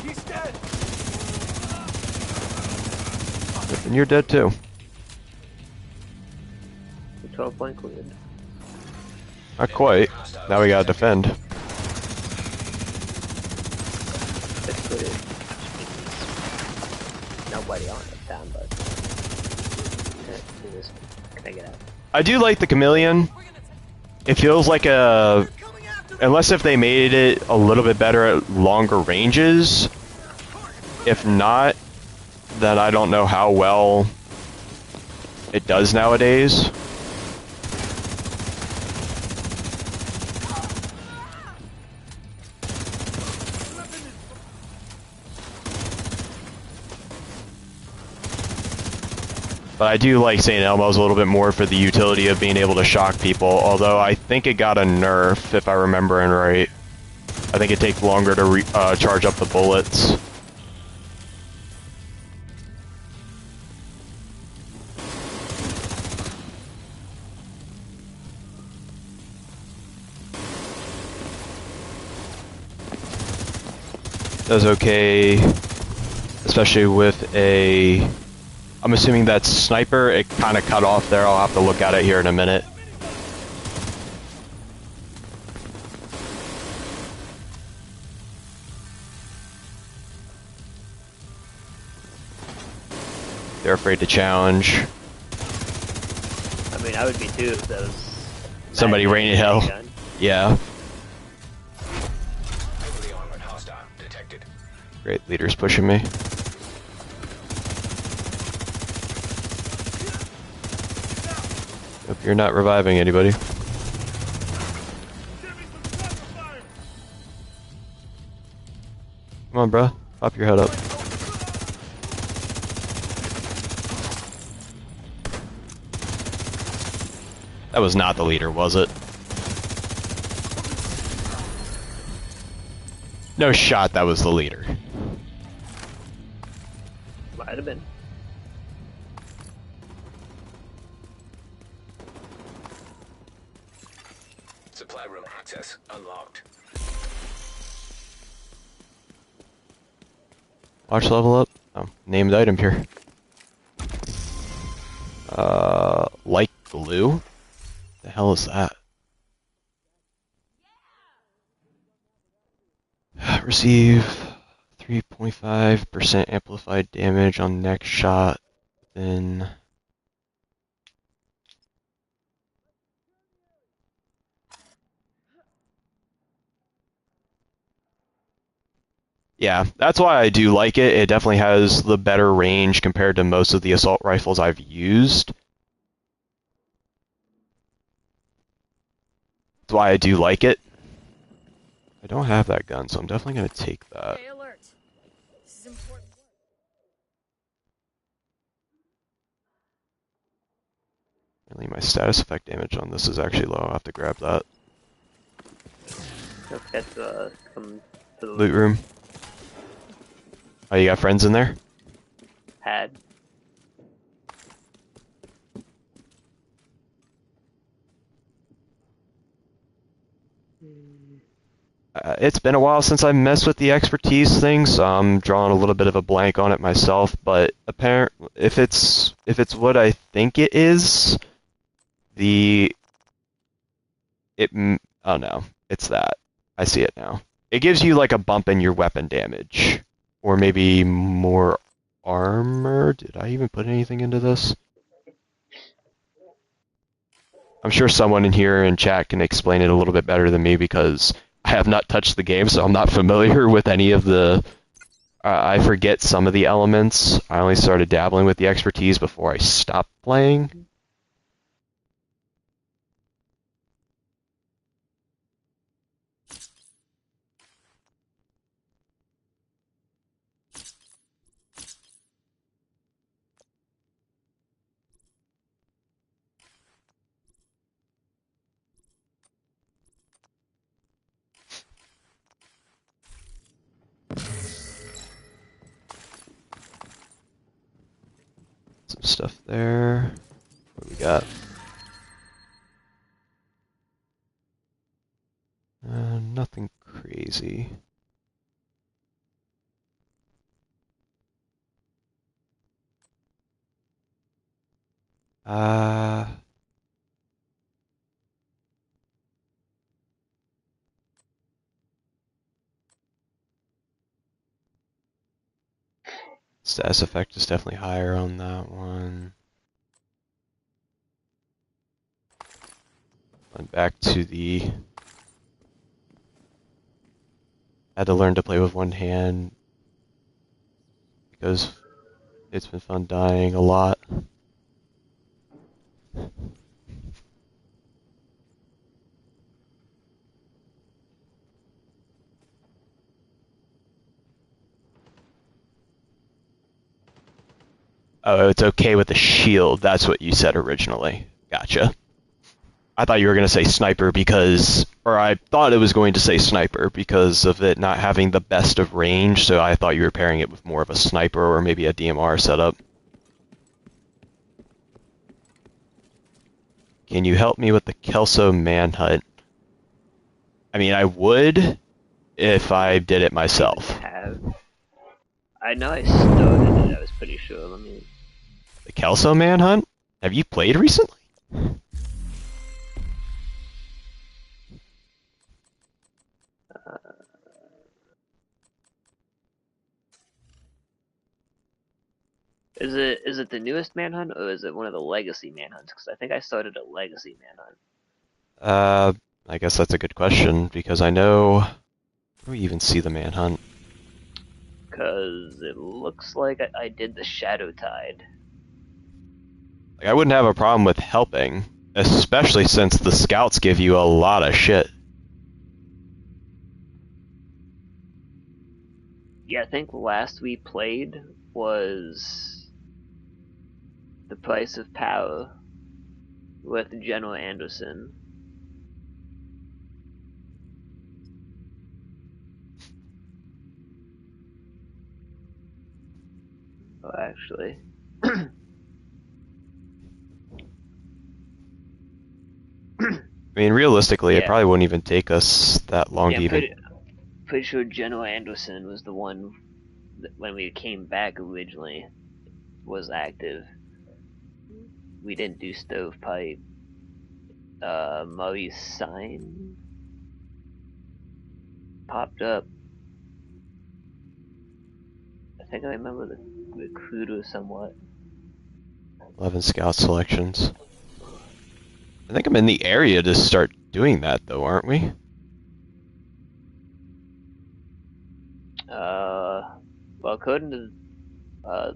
He's dead! And you're dead too. The 12-point cleared. Not quite. Now we gotta defend. It's cleared. Nobody on it, down, but... Can I do this? Can I get out? I do like the Chameleon. It feels like a... Unless if they made it a little bit better at longer ranges. If not, then I don't know how well it does nowadays. But I do like St. Elmo's a little bit more for the utility of being able to shock people, although I think it got a nerf, if I remember it right. I think it takes longer to charge up the bullets. does okay, especially with a... I'm assuming that's sniper. It kind of cut off there. I'll have to look at it here in a minute. They're afraid to challenge. I mean, I would be too if that was Somebody raining hell. gun. Yeah. Heavily armored hostile detected. Great, leader's pushing me. Hope you're not reviving anybody. Come on, bro. Pop your head up. That was not the leader, was it? No shot, that was the leader. Might have been. Supply room access unlocked. Watch level up. Oh, named item here. Light glue? The hell is that? Receive 3.5% amplified damage on next shot. Then yeah, that's why I do like it. It definitely has the better range compared to most of the assault rifles I've used. That's why I do like it. I don't have that gun, so I'm definitely going to take that. Stay alert. This is important. Really, my status effect damage on this is actually low. I'll have to grab that. Let's come to the Loot room. Oh, you got friends in there? Had. It's been a while since I messed with the expertise thing, so I'm drawing a little bit of a blank on it myself. But if it's what I think it is, oh no, it's that. I see it now. It gives you like a bump in your weapon damage, or maybe more armor. Did I even put anything into this? I'm sure someone in here in chat can explain it a little bit better than me because I have not touched the game, so I'm not familiar with any of the... I forget some of the elements. I only started dabbling with the expertise before I stopped playing. Some stuff there. What do we got? Nothing crazy. Uh... Status effect is definitely higher on that one. Went back to the... Had to learn to play with one hand because it's been fun dying a lot. Oh, it's okay with the shield. That's what you said originally. Gotcha. I thought you were going to say sniper because... Or I thought it was going to say sniper because of it not having the best of range, so I thought you were pairing it with more of a sniper or maybe a DMR setup. Can you help me with the Kelso manhunt? I mean, I would if I did it I myself. have. I know I started it, I was pretty sure. Let me... The Kelso Manhunt? Have you played recently? Is it the newest manhunt, or is it one of the legacy manhunts? Because I think I started a legacy manhunt. I guess that's a good question, because I know... Where do we even see the Manhunt? Because it looks like I did the Shadow Tide. Like, I wouldn't have a problem with helping, especially since the scouts give you a lot of shit. Yeah, I think last we played was The Price of Power with General Anderson. Oh, actually. I mean, realistically, it Yeah. probably wouldn't even take us that long Yeah, to I'm even... pretty sure General Anderson was the one that when we came back originally was active. We didn't do Stovepipe. Murray's sign popped up. I think I remember the recruiter somewhat. 11 scout selections. I think I'm in the area to start doing that, though, aren't we? Well, according to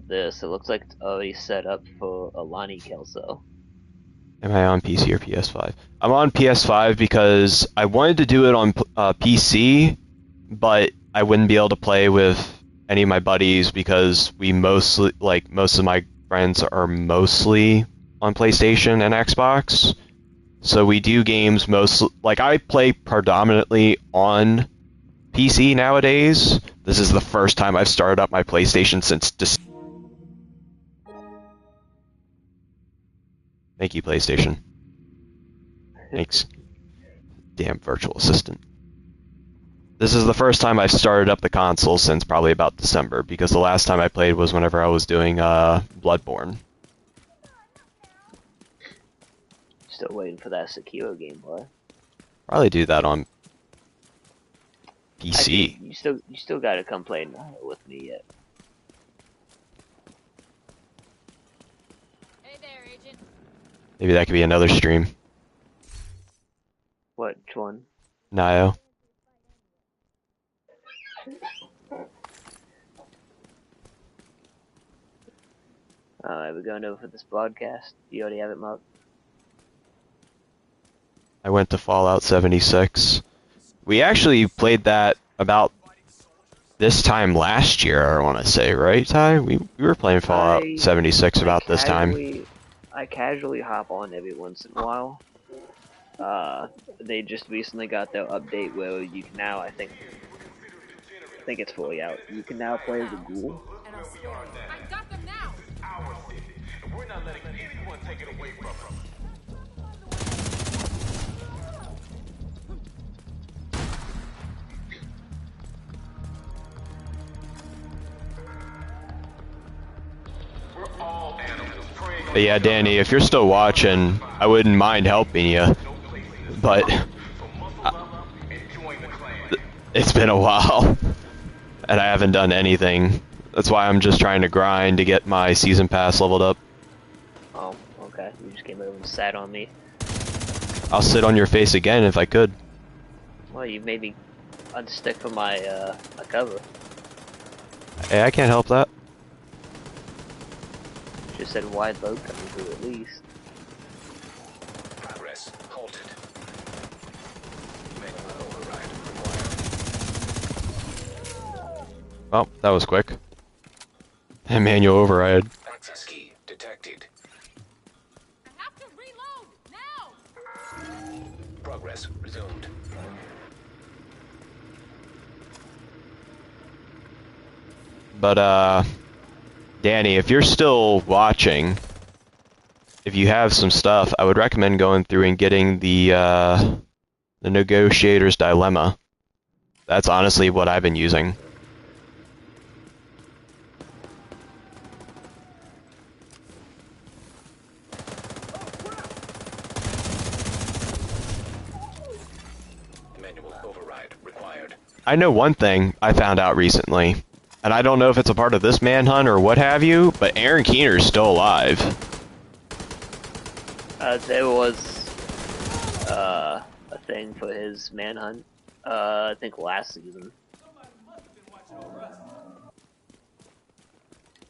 this, it looks like it's already set up for Alani Kelso. Am I on PC or PS5? I'm on PS5 because I wanted to do it on PC, but I wouldn't be able to play with any of my buddies because most of my friends are mostly on PlayStation and Xbox. So we do games I play predominantly on PC nowadays. This is the first time I've started up my PlayStation since Thank you, PlayStation. Thanks. Damn virtual assistant. This is the first time I've started up the console since probably about December, because the last time I played was whenever I was doing Bloodborne. Still waiting for that Sekiro gameplay. Probably do that on PC. Actually, you still gotta come play with me yet. Hey there, Agent. Maybe that could be another stream. Which one? Nio. We're going over for this broadcast. You already have it marked? I went to Fallout 76. We actually played that about this time last year, I want to say, right, Ty? We were playing Fallout 76 about this time. I casually hop on every once in a while. They just recently got their update where you can now, I think it's fully out. You can now play as a ghoul. And I'll spare you. I got them now. Our city, and we're not letting anyone take it away from us. We're all animals preying on But yeah, Danny, if you're still watching, I wouldn't mind helping you. But it's been a while, and I haven't done anything. That's why I'm just trying to grind to get my season pass leveled up. Oh, okay. You just came over and sat on me. I'll sit on your face again if I could. Well, you made me unstick from my cover. Hey, I can't help that. Just said wide load coming through at least. progress halted. Manual override required. Well, that was quick. And manual override. Access key detected. I have to reload now. Progress resumed. But, Danny, if you're still watching, if you have some stuff, I would recommend going through and getting the Negotiator's Dilemma. That's honestly what I've been using. Manual override required. I know one thing I found out recently, and I don't know if it's a part of this manhunt or what have you, but Aaron Keener's still alive. There was a thing for his manhunt. I think last season.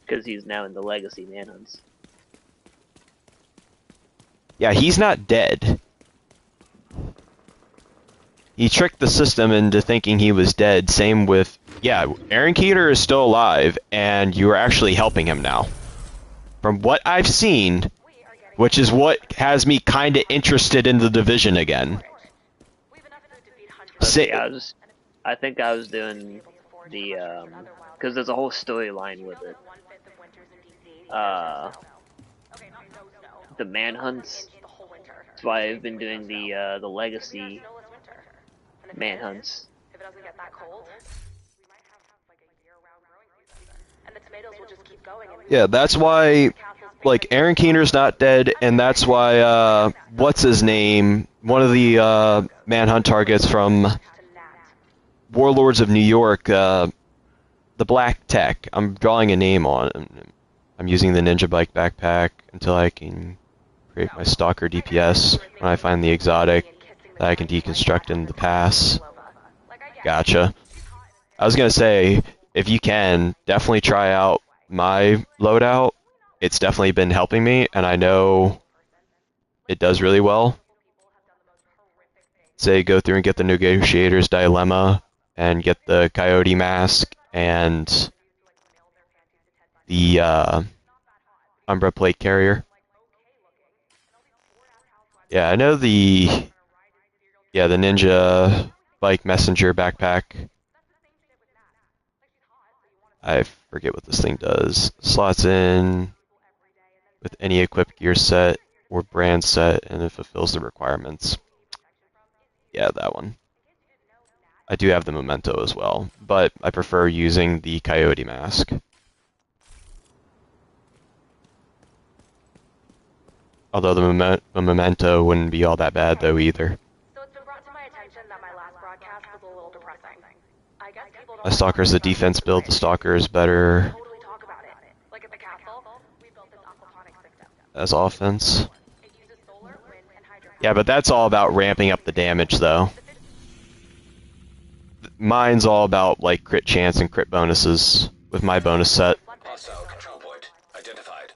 Because he's now in the Legacy manhunts. Yeah, he's not dead. He tricked the system into thinking he was dead. Same with... Yeah, Aaron Keener is still alive, and you are actually helping him now. From what I've seen, which is what has me kind of interested in the Division again. I think I was doing the, because there's a whole storyline with it. The manhunts. That's why I've been doing the Legacy manhunts. Yeah, that's why, like, Aaron Keener's not dead, and that's why, what's his name? One of the, manhunt targets from Warlords of New York, the Black Tech. I'm drawing a name on it. I'm using the Ninja Bike backpack until I can create my Stalker DPS. When I find the exotic that I can deconstruct in the pass. Gotcha. I was gonna say, if you can, definitely try out my loadout. It's definitely been helping me, and I know it does really well. Say, go through and get the Negotiator's Dilemma, and get the Coyote Mask, and the Umbra Plate Carrier. Yeah, I know the Ninja Bike Messenger backpack. I forget what this thing does. Slots in with any equipped gear set or brand set, and it fulfills the requirements. Yeah, that one. I do have the Memento as well, but I prefer using the Coyote Mask. Although the Memento wouldn't be all that bad, though, either. So it's been brought to my attention that my last broadcast was a little depressing. I guess people don't... My Stalker's the defense build, the Stalker is better totally talk about it. Like at the castle, we built this aquaponics system. as offense. It uses solar, wind, and hydro. Yeah, but that's all about ramping up the damage, though. Mine's all about, like, crit chance and crit bonuses with my bonus set. Hostile control point identified.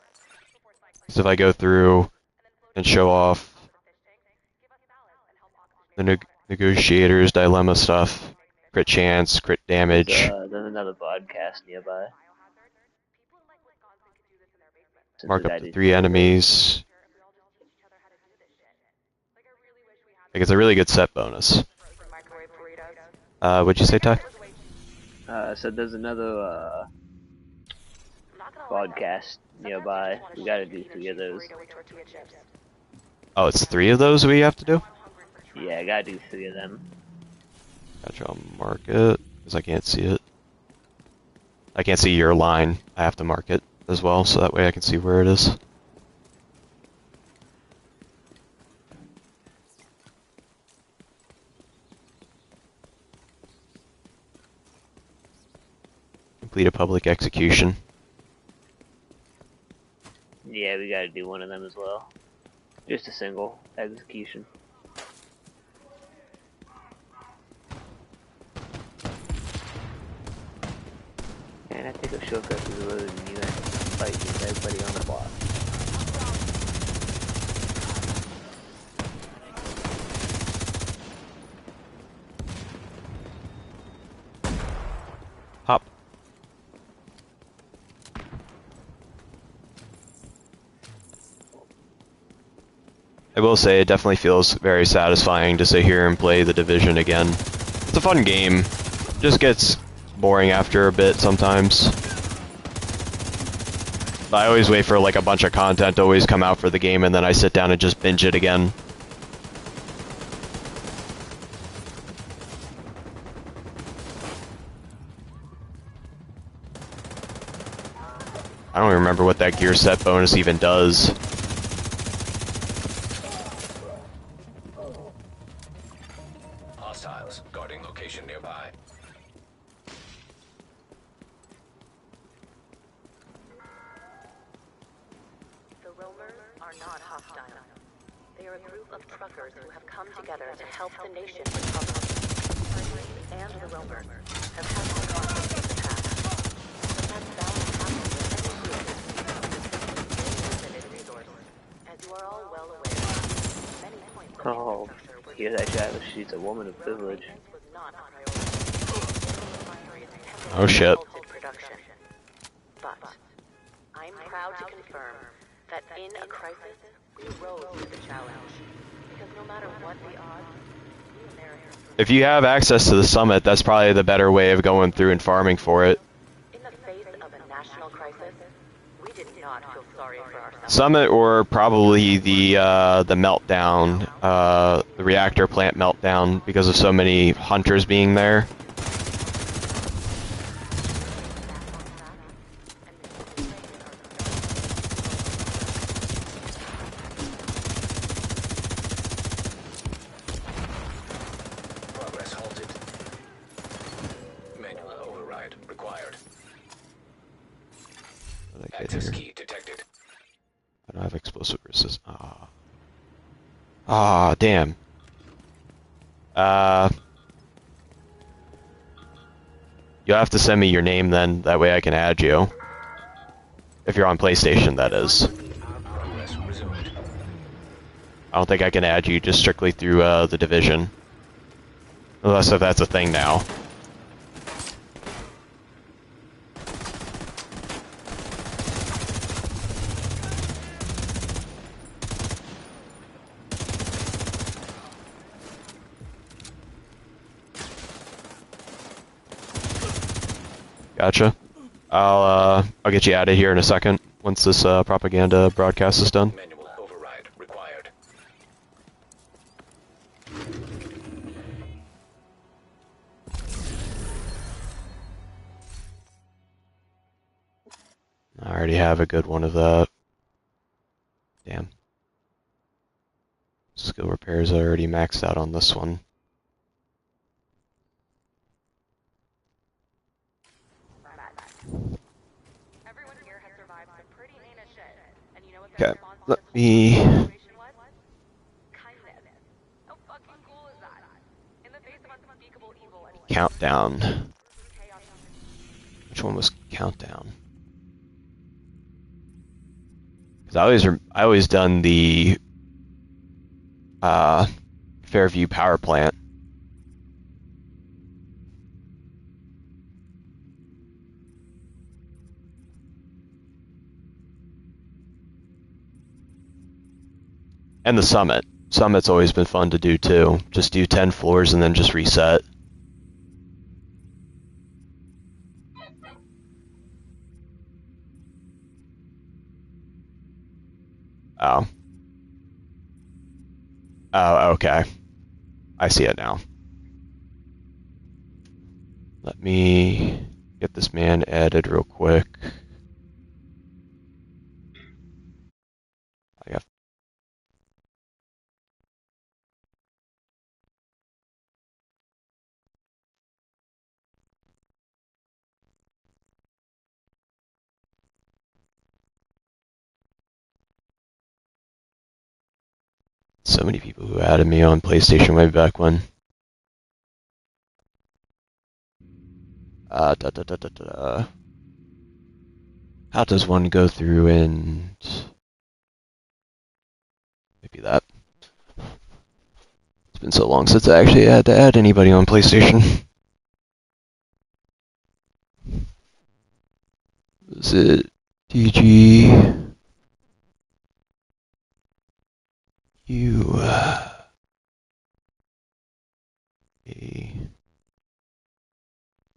So if I go through and show off the Negotiator's Dilemma stuff, crit chance, crit damage. There's another podcast nearby. Mark up to 3 enemies. Like, it's a really good set bonus. What'd you say, Ty? So there's another podcast nearby. We gotta do 3 of those. Oh, it's 3 of those we have to do? Yeah, I gotta do 3 of them. Gotcha, I'll mark it, because I can't see it. I can't see your line. I have to mark it as well, so that way I can see where it is. Complete a public execution. Yeah, we gotta do one of them as well. Just a single execution. And I take a shortcut to the road and you have to fight with everybody on the block. Hop. I will say it definitely feels very satisfying to sit here and play the Division again. It's a fun game. Just gets boring after a bit sometimes. I always wait for like a bunch of content to always come out for the game, and then I sit down and just binge it again. I don't even remember what that gear set bonus even does. Hostiles guarding location nearby. The roamers are not hostile. They are a group of truckers who have come together to help the nation recover. Marines and the roamers have had some conflicts in the past. But that's bound to happen with any group. It's a limited resource. As you are all well aware, many points of Oh, infrastructure were here's that guy. She's a woman of road privilege. maintenance was not a priority. Mineral refineries Oh shit. halted production. But I'm proud to confirm that in a crisis, we rose to the challenge. Because no matter what the odds, we Americans If you have access to the summit, that's probably the better way of going through and farming for it. in the face of a national crisis, we did not feel sorry for ourselves. Summit or probably the meltdown, the reactor plant meltdown because of so many hunters being there. Progress halted. Manual override required. What did I get Access here? key detected. I don't have explosive resist. Ah, damn. You'll have to send me your name then, that way I can add you. If you're on PlayStation, that is. Progress resumed. I don't think I can add you just strictly through the division. Unless if that's a thing now. Gotcha. I'll get you out of here in a second once this propaganda broadcast is done. Manual override required. I already have a good one of that. Damn. Skill repairs are already maxed out on this one. Everyone here has survived some pretty heinous shit. And you know what Okay, let me situation was? Kindness. How fucking cool is that? In the face of unspeakable evil and countdown. chaos. Which one was countdown? Because I always done the Fairview power plant. And the summit. Summit's always been fun to do too. Just do 10 floors and then just reset. Oh. Oh, okay. I see it now. Let me get this man added real quick. I got so many people who added me on PlayStation way back when. How does one go through and maybe that? It's been so long since I actually had to add anybody on PlayStation. Is it DG U A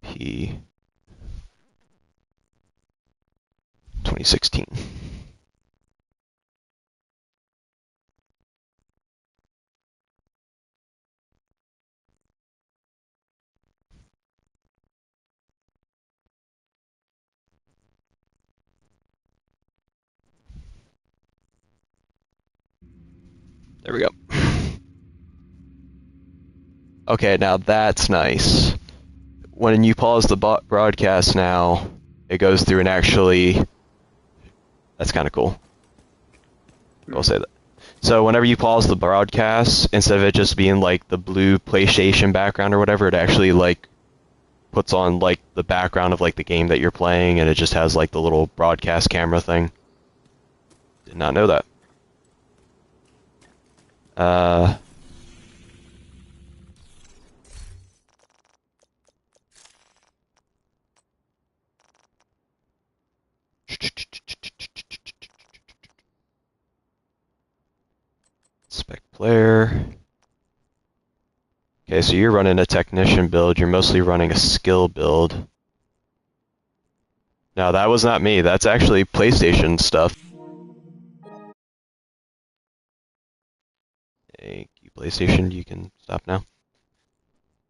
P 2016? There we go. Okay, now that's nice. When you pause the broadcast now, it goes through and actually... That's kind of cool. I'll say that. So whenever you pause the broadcast, instead of it just being like the blue PlayStation background or whatever, it actually like puts on like the background of like the game that you're playing, and it just has like the little broadcast camera thing. Did not know that. Spec player. Okay, so you're running a technician build. You're mostly running a skill build. No, that was not me. That's actually PlayStation stuff. Thank you, PlayStation. You can stop now.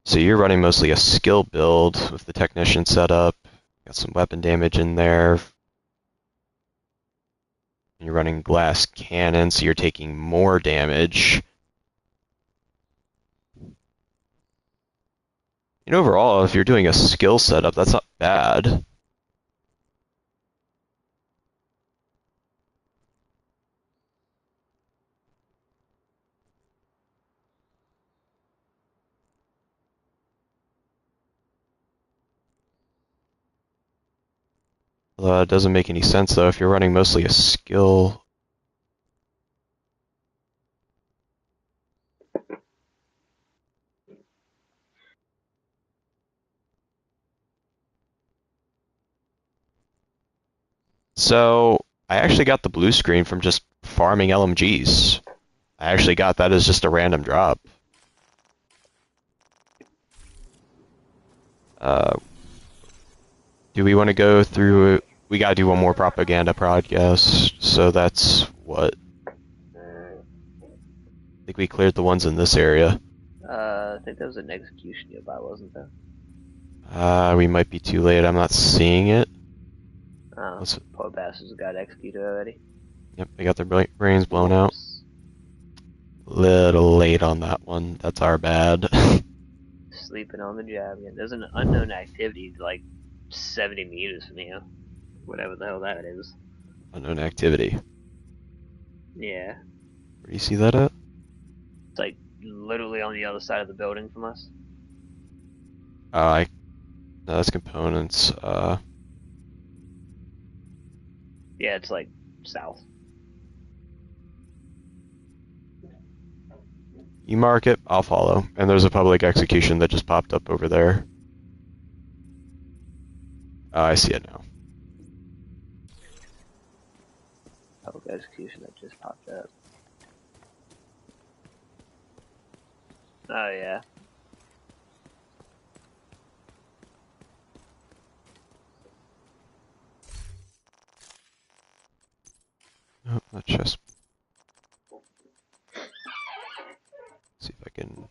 So you're running mostly a skill build with the technician setup. Got some weapon damage in there. You're running glass cannon, so you're taking more damage. And overall, if you're doing a skill setup, that's not bad. It doesn't make any sense though if you're running mostly a skill. So I actually got the blue screen from just farming LMGs. I actually got that as just a random drop. Do we want to go through? We gotta do one more propaganda podcast. So that's what. I think we cleared the ones in this area. I think there was an execution nearby, wasn't there? We might be too late. I'm not seeing it. Oh, poor bastards got executed already. Yep, they got their brains blown out. Little late on that one. That's our bad. Sleeping on the job again. There's an unknown activity like 70 meters from here. Whatever the hell that is. Unknown activity. Yeah. Where do you see that at? It's like literally on the other side of the building from us. No, that's components. Yeah, it's like south. You mark it, I'll follow. And there's a public execution that just popped up over there. Oh, I see it now. Public execution that just popped up. Oh yeah. Oh, not chest. See if I can.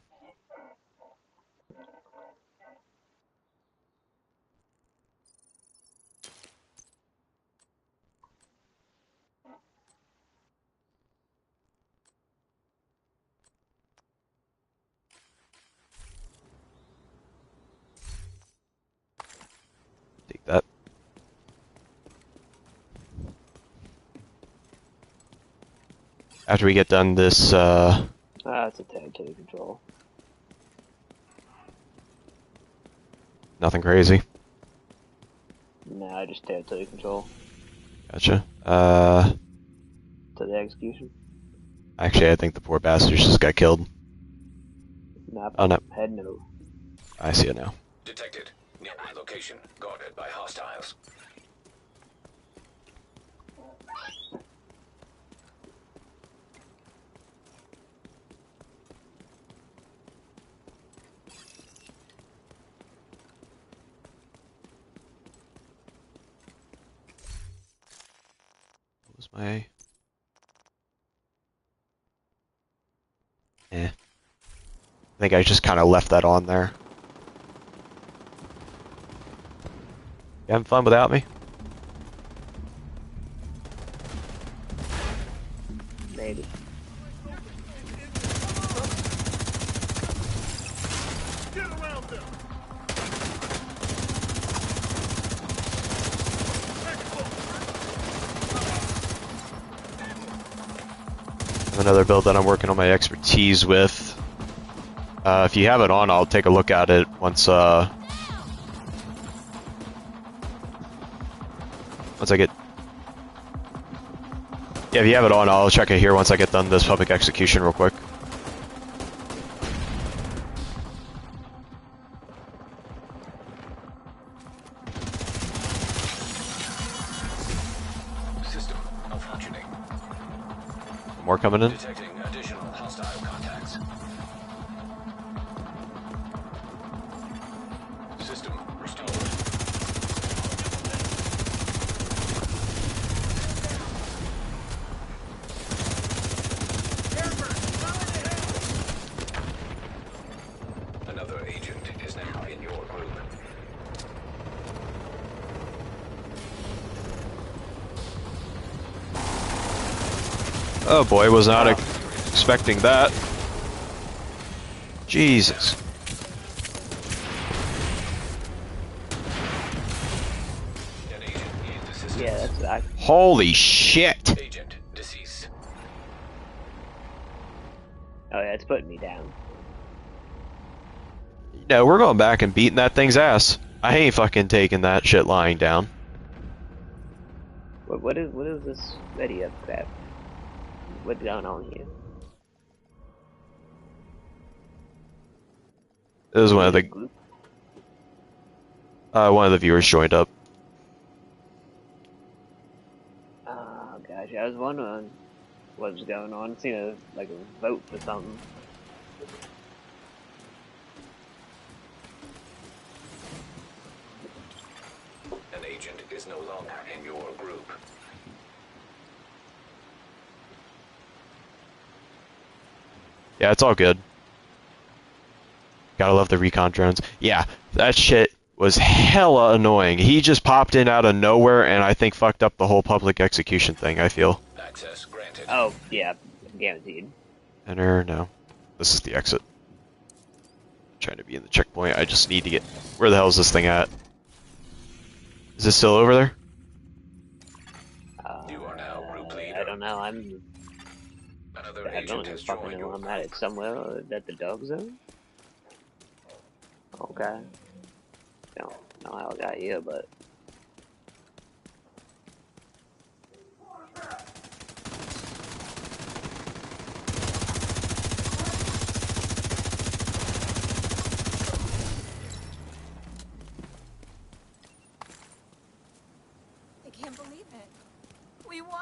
Take that. After we get done this, It's a territory control. nothing crazy. Nah, just territory control. Gotcha. To the execution. Actually, I think the poor bastards just got killed. Nah, Oh no. head no. I see it now. Detected. Nearby location guarded by hostiles. What was my... I think I just kind of left that on there. You having fun without me? Maybe. Another build that I'm working on my expertise with. If you have it on, I'll take a look at it once I get... Yeah, if you have it on, I'll check it here once I get done this public execution real quick. System malfunctioning. More coming in? Detecting additional hostile contacts. System restored. Another agent is now in your group. Oh boy, was not expecting that. Jesus. An agent needs assistance. Yeah, that's Holy shit! Agent deceased. oh yeah, it's putting me down. No, we're going back and beating that thing's ass. I ain't fucking taking that shit lying down. What is this video crap? What's going on here? It was one of the viewers joined up. Oh gosh, I was wondering what was going on. Seen a vote for something. An agent is no longer in your group. Yeah, it's all good. Gotta love the recon drones. Yeah, that shit was hella annoying. He just popped in out of nowhere and I think fucked up the whole public execution thing, I feel. Access granted. Oh yeah, guaranteed. Enter, no. This is the exit. Trying to be in the checkpoint, I just need to get... Where the hell is this thing at? Is it still over there? You are now group leader. I don't know, Another I don't agent even has fucking joined know your I'm at it somewhere at the dog zone. Okay. Don't know how I got here, but I can't believe it. We won.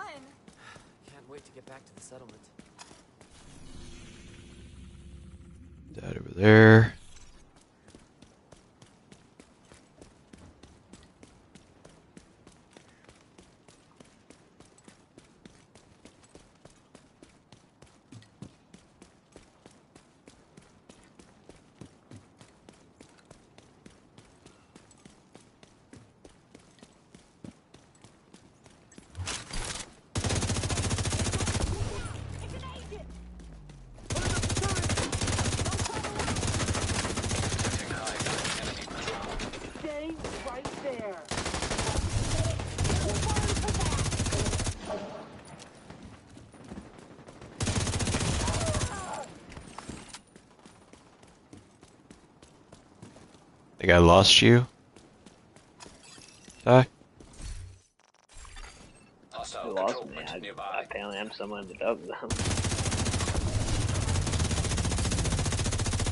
Can't wait to get back to the settlement. That over there. Think I lost you? Die? Hostile you control lost me. point nearby. Apparently I'm somewhere in the dog zone.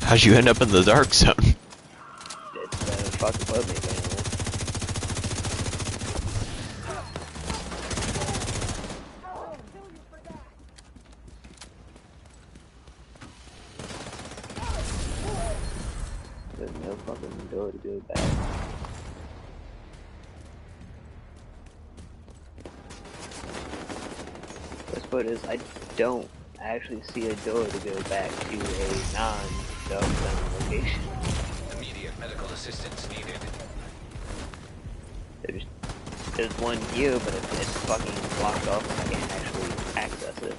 How'd you end up in the dark zone? It's fucking put me, man. There's no fucking door to go back. Best part is, I don't actually see a door to go back to a non-dog zone location. Immediate medical assistance needed. There's one here, but it's fucking blocked off and I can't actually access it.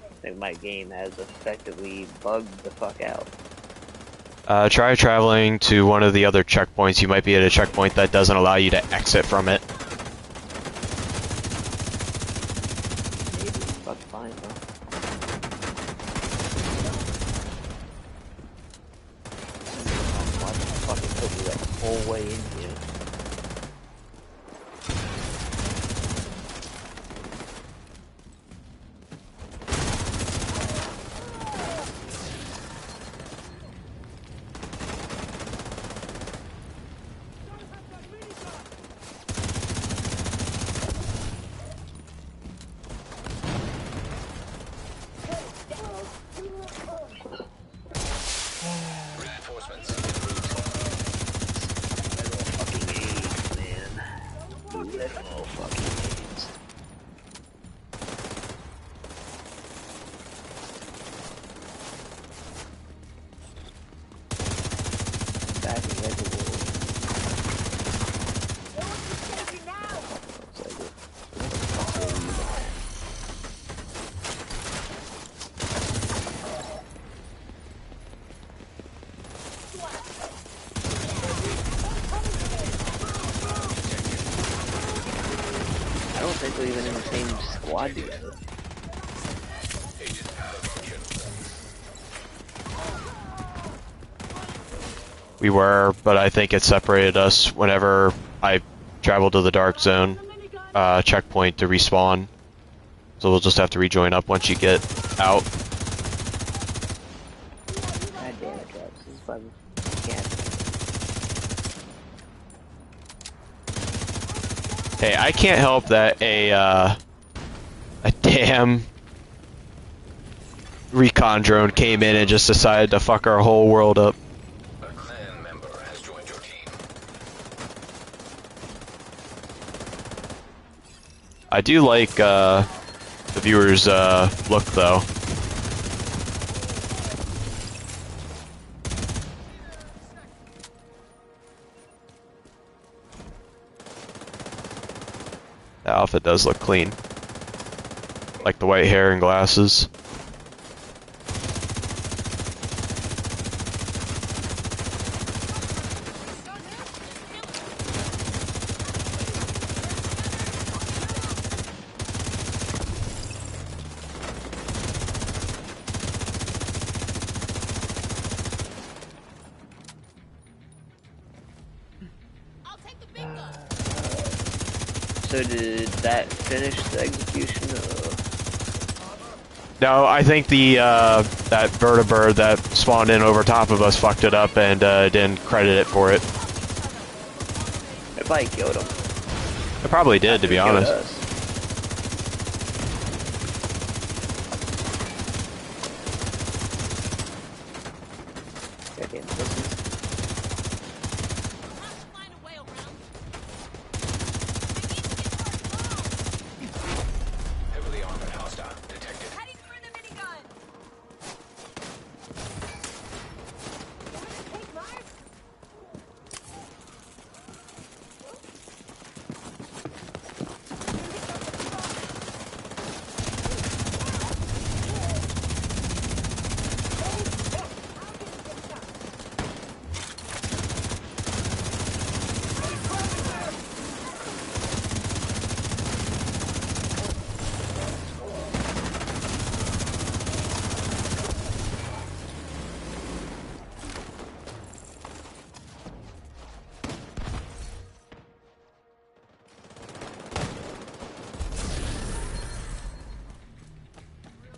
I think my game has effectively bugged the fuck out. Try traveling to one of the other checkpoints. You might be at a checkpoint that doesn't allow you to exit from it. little fucking hands. Back in the world. I don't think we're even in the same squad together. We were, but I think it separated us whenever I traveled to the dark zone checkpoint to respawn. So we'll just have to rejoin up once you get out. God damn it, Travis. This is fun. Can't. Hey, I can't help that a damn recon drone came in and just decided to fuck our whole world up. A clan member has joined your team. I do like the viewer's look though. The outfit does look clean. Like the white hair and glasses. So did that finish the execution? No, I think the that vertibird that spawned in over top of us fucked it up and didn't credit it for it. It probably killed him. It probably did, to be honest. Goddamn pussies. Heavily armored hostile detected. Heading for the minigun. Take Mars.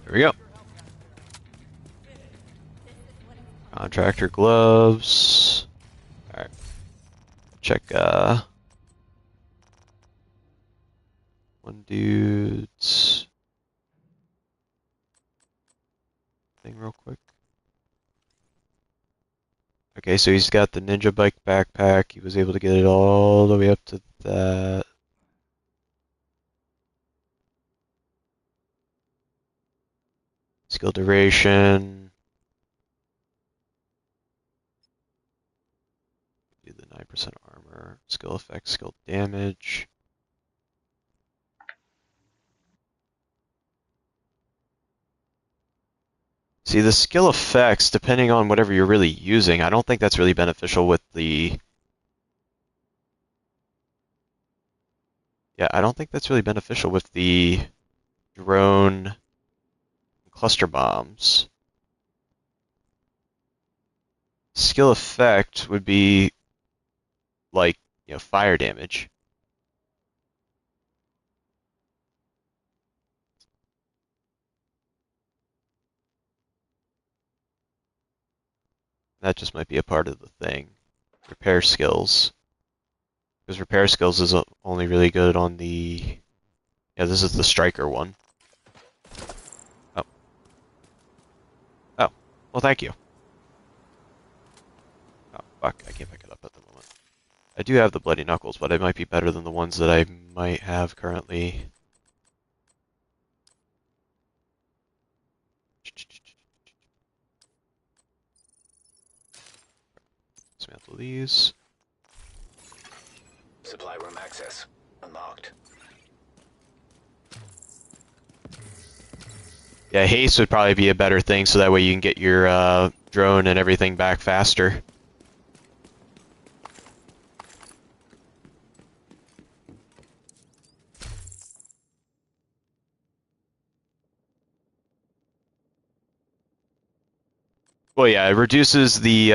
Here we go. Contractor gloves. Alright. Check, one dude's thing real quick. Okay, so he's got the ninja bike backpack. He was able to get it all the way up to that. Skill duration. Do the 9% armor. Skill effect, skill damage. See, the skill effects, depending on whatever you're really using, I don't think that's really beneficial with the... Yeah, I don't think that's really beneficial with the drone cluster bombs. Skill effect would be like, fire damage. That just might be a part of the thing. Repair skills. Because repair skills is only really good on the... Yeah, this is the striker one. Oh. Oh. Well, thank you. Oh, fuck. I can't pick it up at the moment. I do have the Bloody Knuckles, but it might be better than the ones that I might have currently. Dismantle these. Supply room access unlocked. Yeah, haste would probably be a better thing, so that way you can get your drone and everything back faster. Well, yeah, it reduces the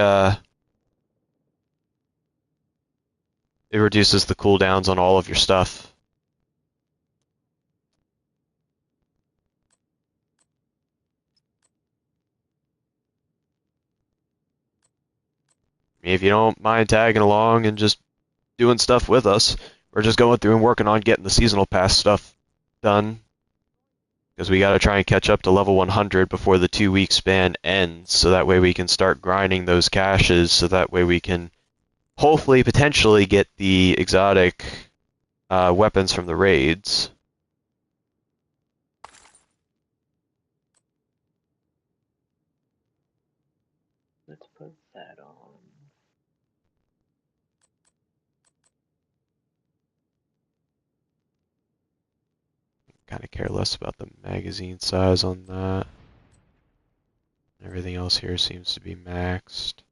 cooldowns on all of your stuff. I mean, if you don't mind tagging along and just doing stuff with us, we're just going through and working on getting the seasonal pass stuff done. Because we got to try and catch up to level 100 before the 2-week span ends, so that way we can start grinding those caches, so that way we can hopefully potentially get the exotic weapons from the raids. Let's put that on. Kind of care less about the magazine size on that. Everything else here seems to be maxed,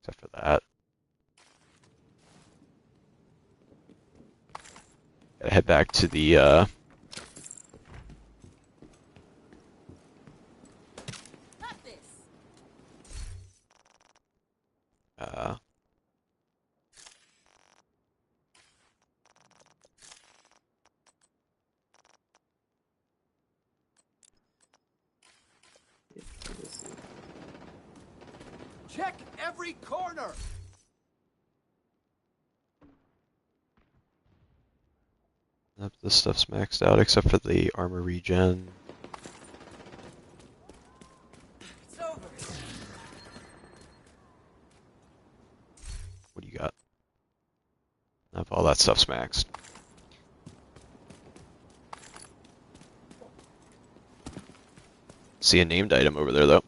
except for that. Gotta head back to the Got this. uh, Check every corner! this stuff's maxed out except for the armor regen. It's over. What do you got? Nope, all that stuff's maxed. See a named item over there, though.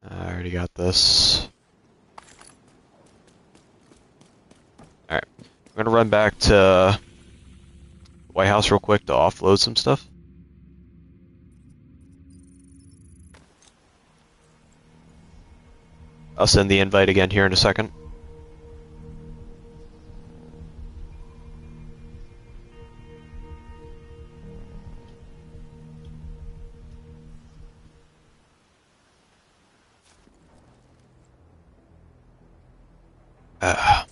I already got this. Alright. I'm gonna run back to White House real quick to offload some stuff. I'll send the invite again here in a second. Uh,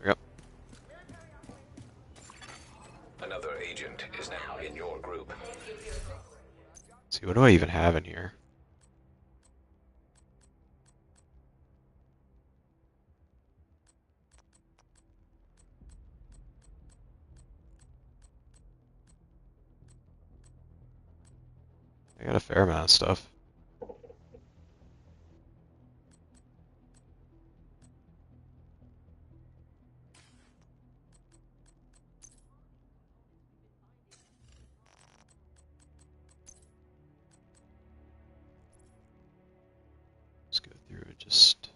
yep. Another agent is now in your group. Let's see, what do I even have in here? I got a fair amount of stuff. Let's go through and just...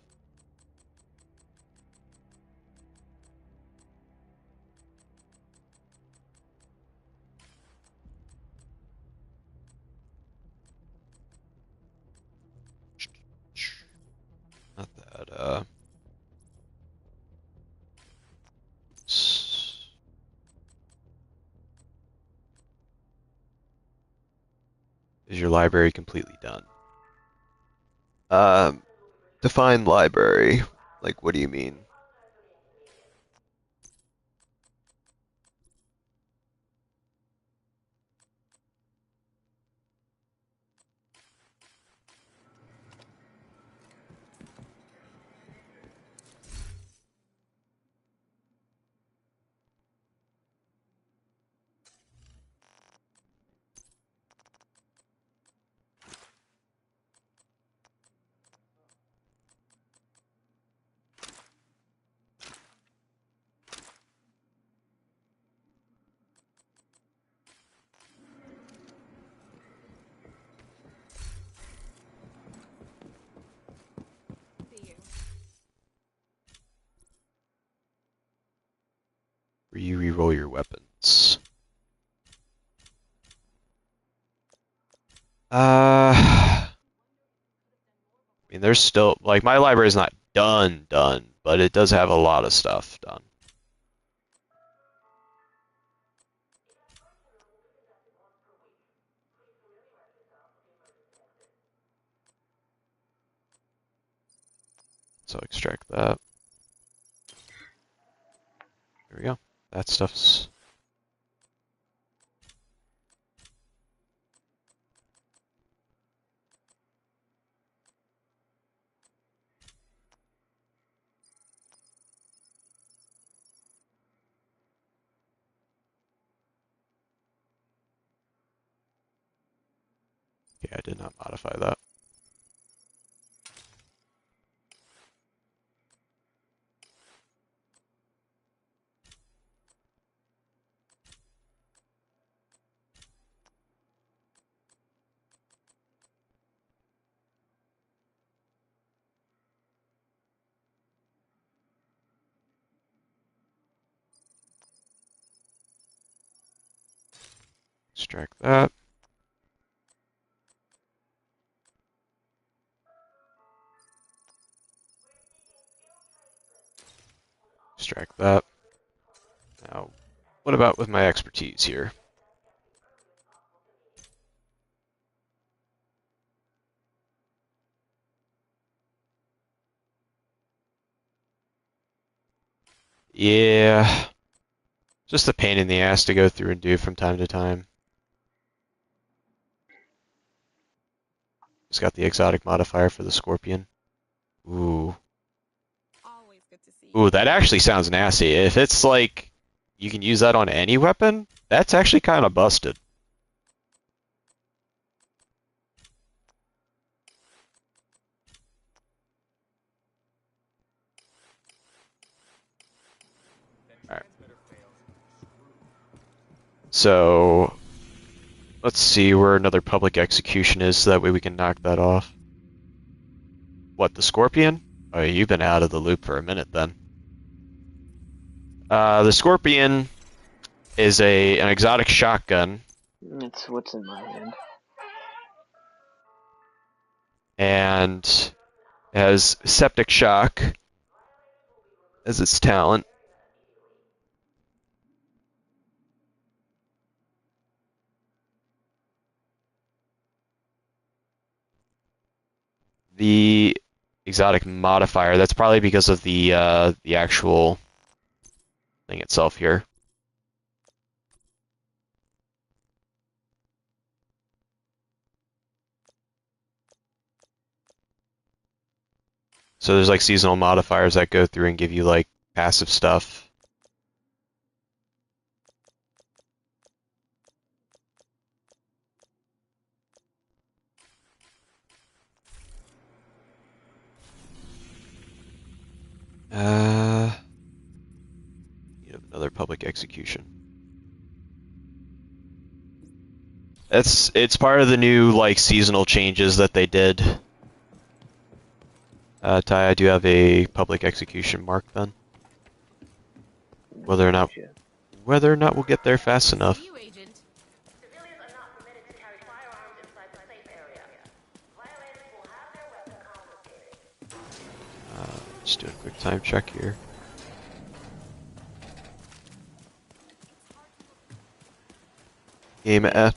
Not that, Is your library completely done? Define library. Like, what do you mean? where you reroll your weapons. I mean, there's still, like, my library is not done, but it does have a lot of stuff done. So extract that. There we go. That stuff's... Yeah, I did not modify that. Extract that. Extract that. Now, what about with my expertise here? Yeah, just a pain in the ass to go through and do from time to time. Just got the exotic modifier for the Scorpion. Ooh. Always good to see. Ooh, that actually sounds nasty. If it's like, you can use that on any weapon, that's actually kind of busted. Alright. So, let's see where another public execution is, so that way we can knock that off. What, the Scorpion? Oh, you've been out of the loop for a minute then. The Scorpion is an exotic shotgun. It's what's in my hand. And it has Septic Shock as its talent. The exotic modifier, that's probably because of the actual thing itself here. So there's like seasonal modifiers that go through and give you like passive stuff. You have another public execution. It's part of the new like seasonal changes that they did. Ty, I do have a public execution mark then. Whether or not we'll get there fast enough. You, Agent. Civilians are not permitted to carry firearms inside the safe area. Violators will have their weapons confiscated. Just doing a quick time check here. Game F.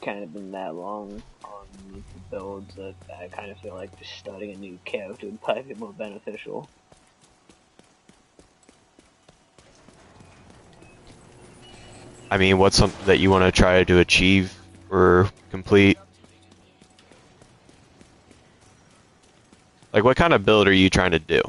Kind of been that long on the builds that I kind of feel like just starting a new character would probably be more beneficial. I mean, what's something that you want to try to achieve or complete? Like, what kind of build are you trying to do?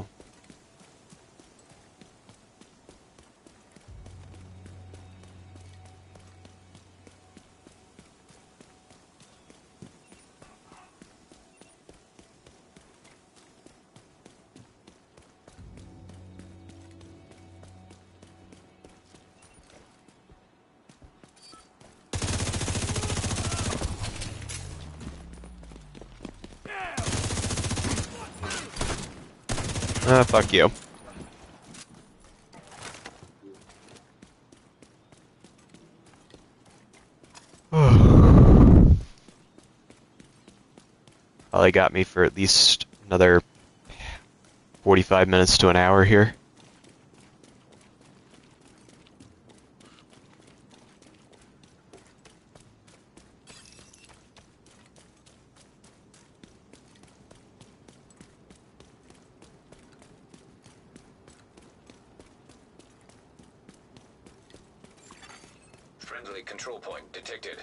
Fuck you. Probably got me for at least another 45 minutes to an hour here. Friendly control point detected.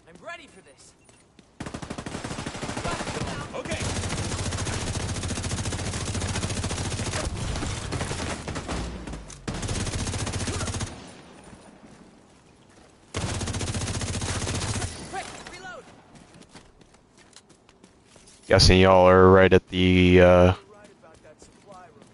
I'm ready for this. Okay. Quick, reload. Guessing y'all are right at the You're right about that supply room.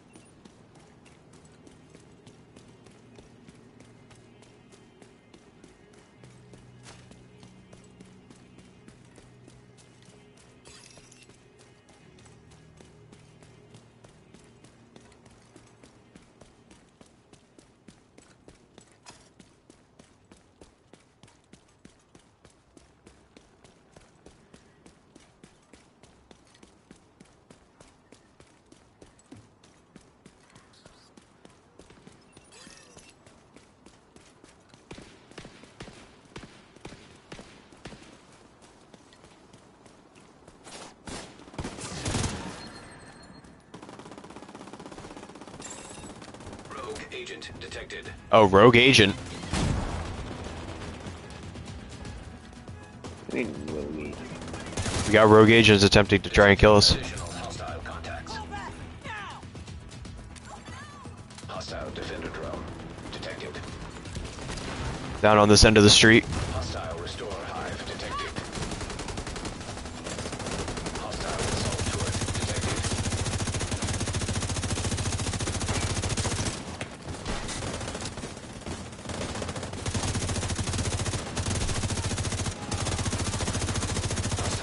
Rogue agent detected. oh, rogue agent. I mean, what do we? We got rogue agents attempting to try and kill us. Additional hostile contacts. Hostile defender drone detected. Down on this end of the street. Hostile restore hive detected. Hostile assault turret detected.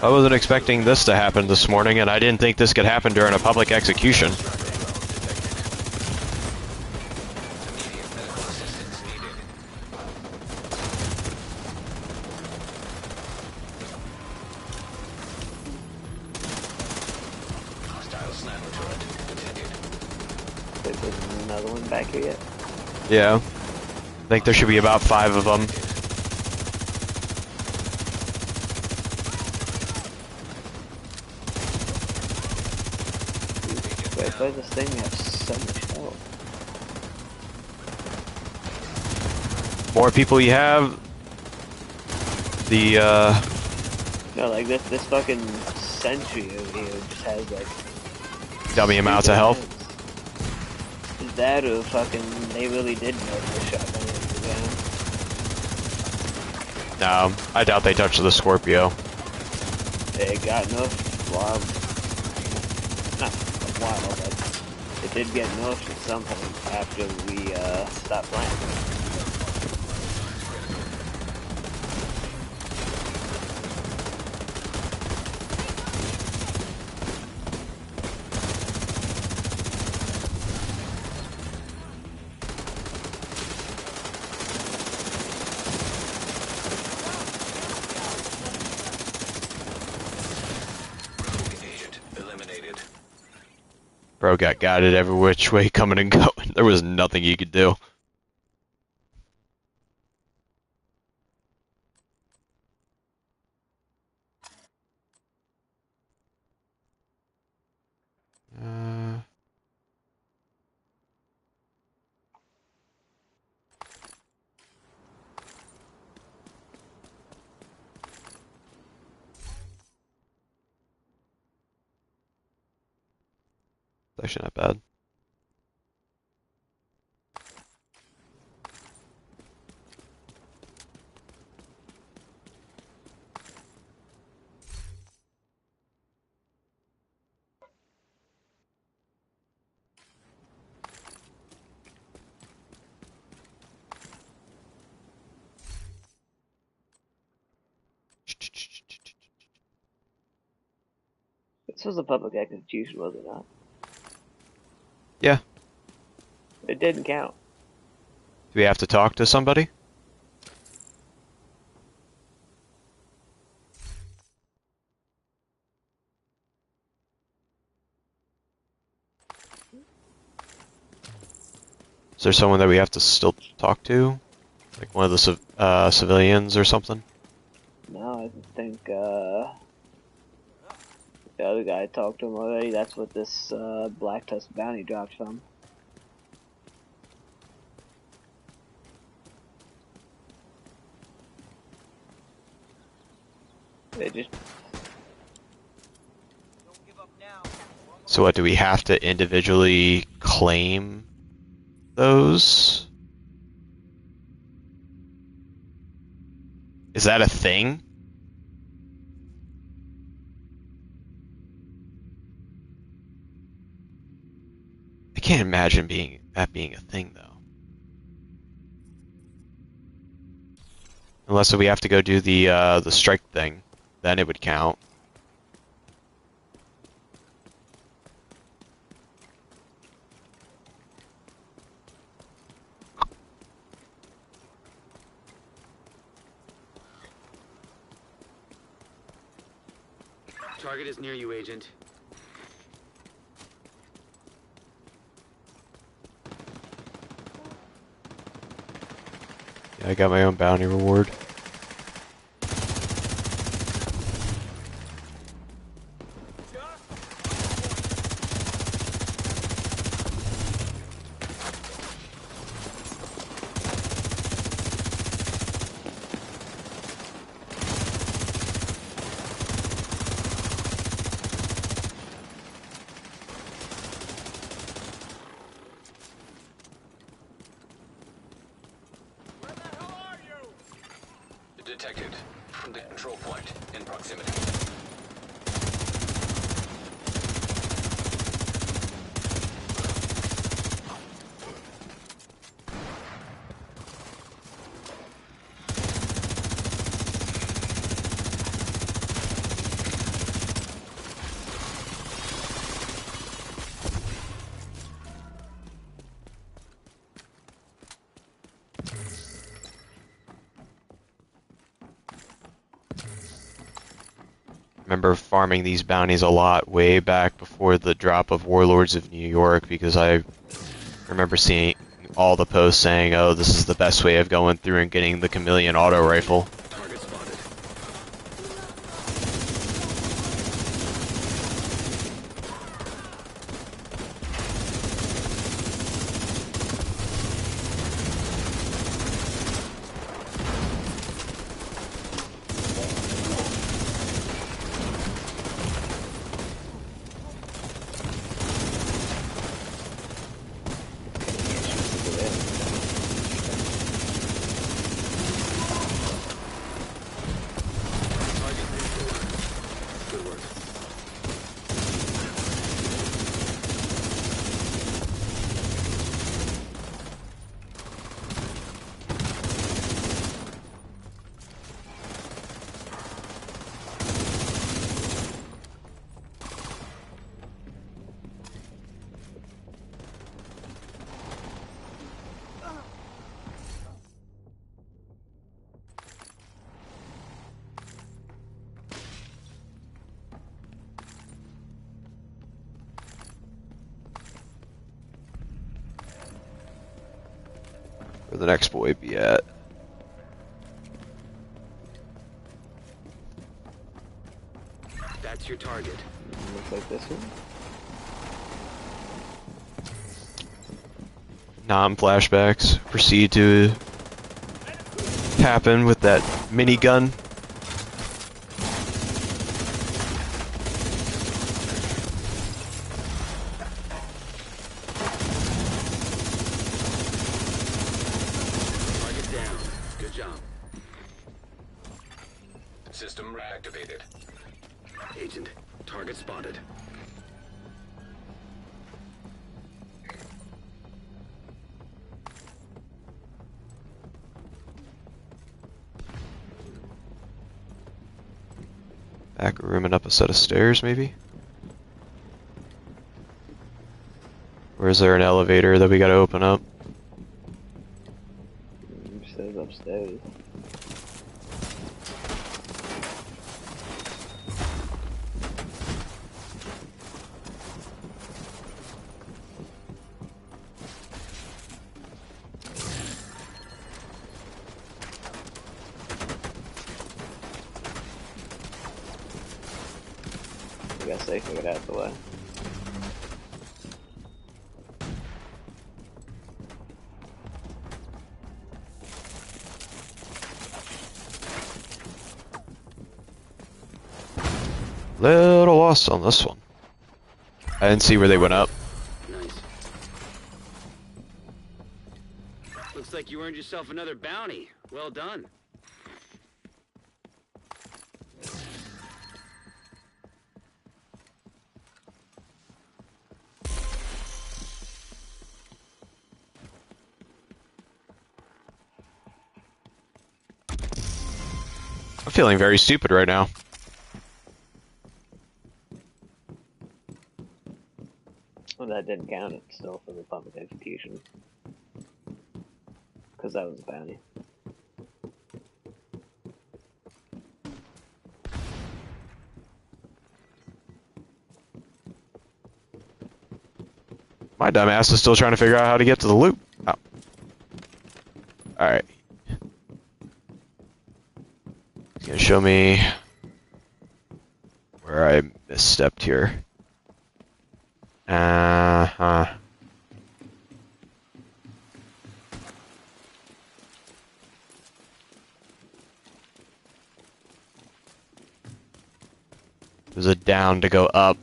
I wasn't expecting this to happen this morning, and I didn't think this could happen during a public execution. Immediate medical assistance needed. Hostile sniper turret detected. There's another one back here yet? Yeah. I think there should be about 5 of them. Wait, why does this thing have so much health? More people you have, the, No, like this fucking sentry over here just has like dummy amounts of health. Is that or fucking they really did nerf the shotgun again? No, I doubt they touched the Scorpio. It got nerfed while not a while, but it did get nerfed at some point after we stopped playing. Rogue agent eliminated. Bro got guided every which way coming and going. There was nothing he could do. Actually not bad. This was a public execution, was it not? Yeah. It didn't count. Do we have to talk to somebody? Is there someone that we have to still talk to? Like one of the civilians or something? No, I think the other guy talked to him already. That's what this Black Tusk bounty dropped from. They just Don't give up now. So what, do we have to individually claim those? Is that a thing? I can't imagine that being a thing though. Unless we have to go do the strike thing, then it would count. Target is near you, Agent. Yeah, I got my own bounty reward. Detected from the control point in proximity. Remember farming these bounties a lot way back before the drop of Warlords of New York because I remember seeing all the posts saying, oh, this is the best way of going through and getting the Chameleon auto rifle. Target spotted. Target neutralized. Good work. Where the next boy be at? That's your target. looks like this one. Non-flashbacks. Proceed to happen with that minigun. Target down. Good job. System reactivated. Agent, target spotted. Back room and up a set of stairs, maybe? Or is there an elevator that we gotta open up? It says upstairs. I gotta say, figure it out the way. Little lost on this one. I didn't see where they went up. Nice. Looks like you earned yourself another bounty. Well done. I'm feeling very stupid right now. Well, that didn't count. It's still for the public execution. Because that was a bounty. My dumbass is still trying to figure out how to get to the loop. Oh. Alright. He's gonna show me where I misstepped here. There's a down to go up.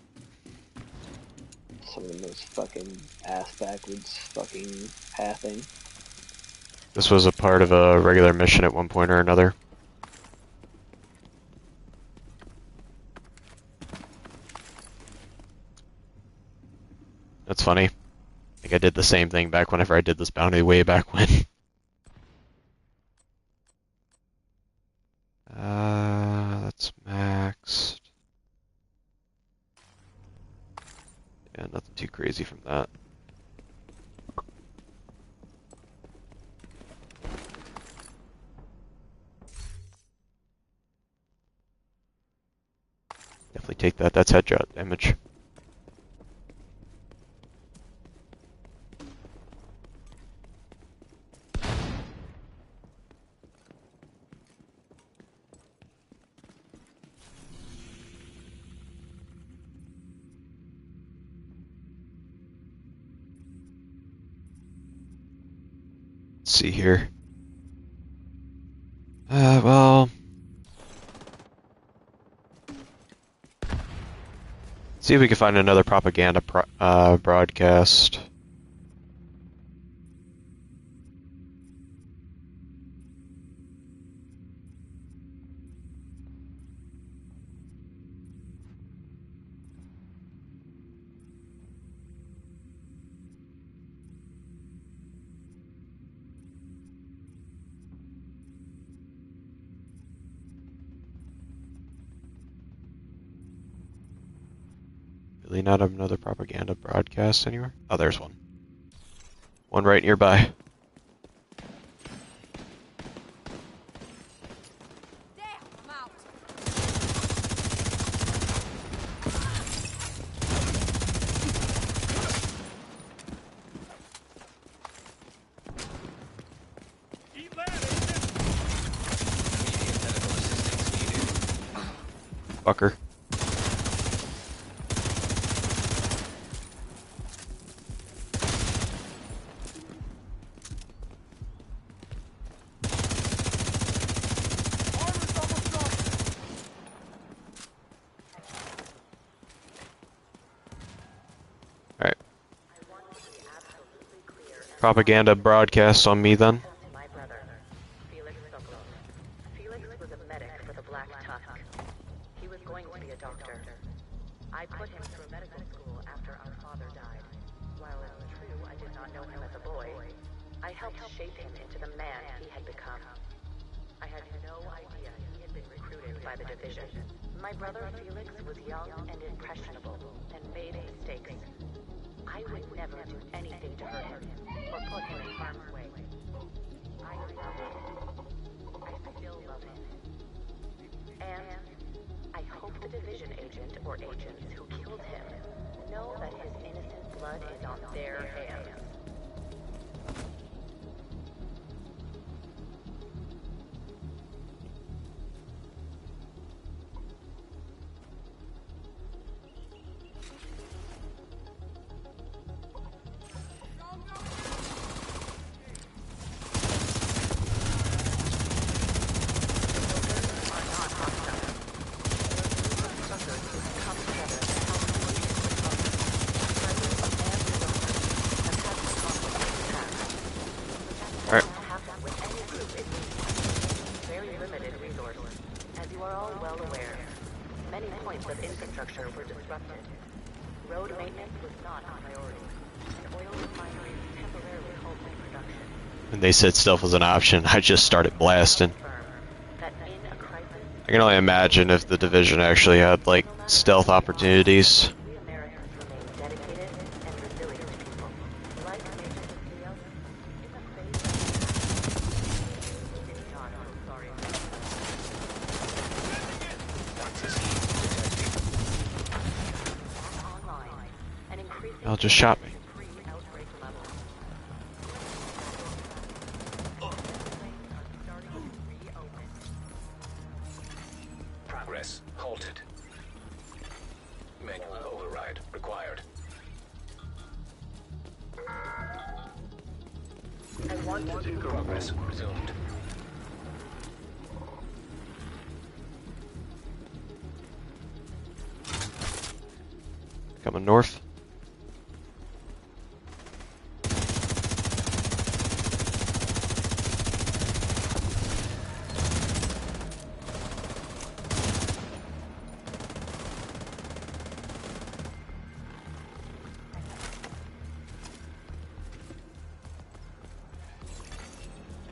Some of the most fucking ass backwards fucking pathing. This was a part of a regular mission at one point or another. That's funny. I think I did the same thing back whenever I did this bounty way back when. That's maxed. Yeah, nothing too crazy from that. Definitely take that. That's headshot damage. Let's see here. Well... see if we can find another propaganda broadcast. Really not another propaganda broadcast anywhere? Oh, there's one. One right nearby. Damn, I'm out. Eat that, Immediate medical assistance needed. Fucker. armor's almost up. Alright. I want to be absolutely clear and Propaganda broadcast on me then. to my brother, Felix Sokolov. Felix was a medic for the Black Tusk. He was going to be a doctor. I put him through medical school after our father died. While it was true I did not know him as a boy, I helped shape him into the man he had become. I had no idea he had been recruited by the division. My brother Felix was young and impressionable and made mistakes. I would never do anything to hurt him or put him in harm's way. I love him. I still love him. And I hope the division agent or agents who killed him know that his innocent blood is on their hands. Alright. Very limited resource. As you are all well aware, many points of infrastructure were disrupted. Road maintenance was not a priority, and oil refineries temporarily halted production. When they said stealth was an option, I just started blasting. That in a crisis, I can only imagine if the division actually had, like, stealth opportunities. we Americans remain dedicated and resilient people. Like Agent Theo, in the face of John, I'm sorry. Online, and increasing Y'all just shot me. pre-outbreak levels. Starting to reopen. Progress halted. Manual override required. I want to Progress resumed. Coming north.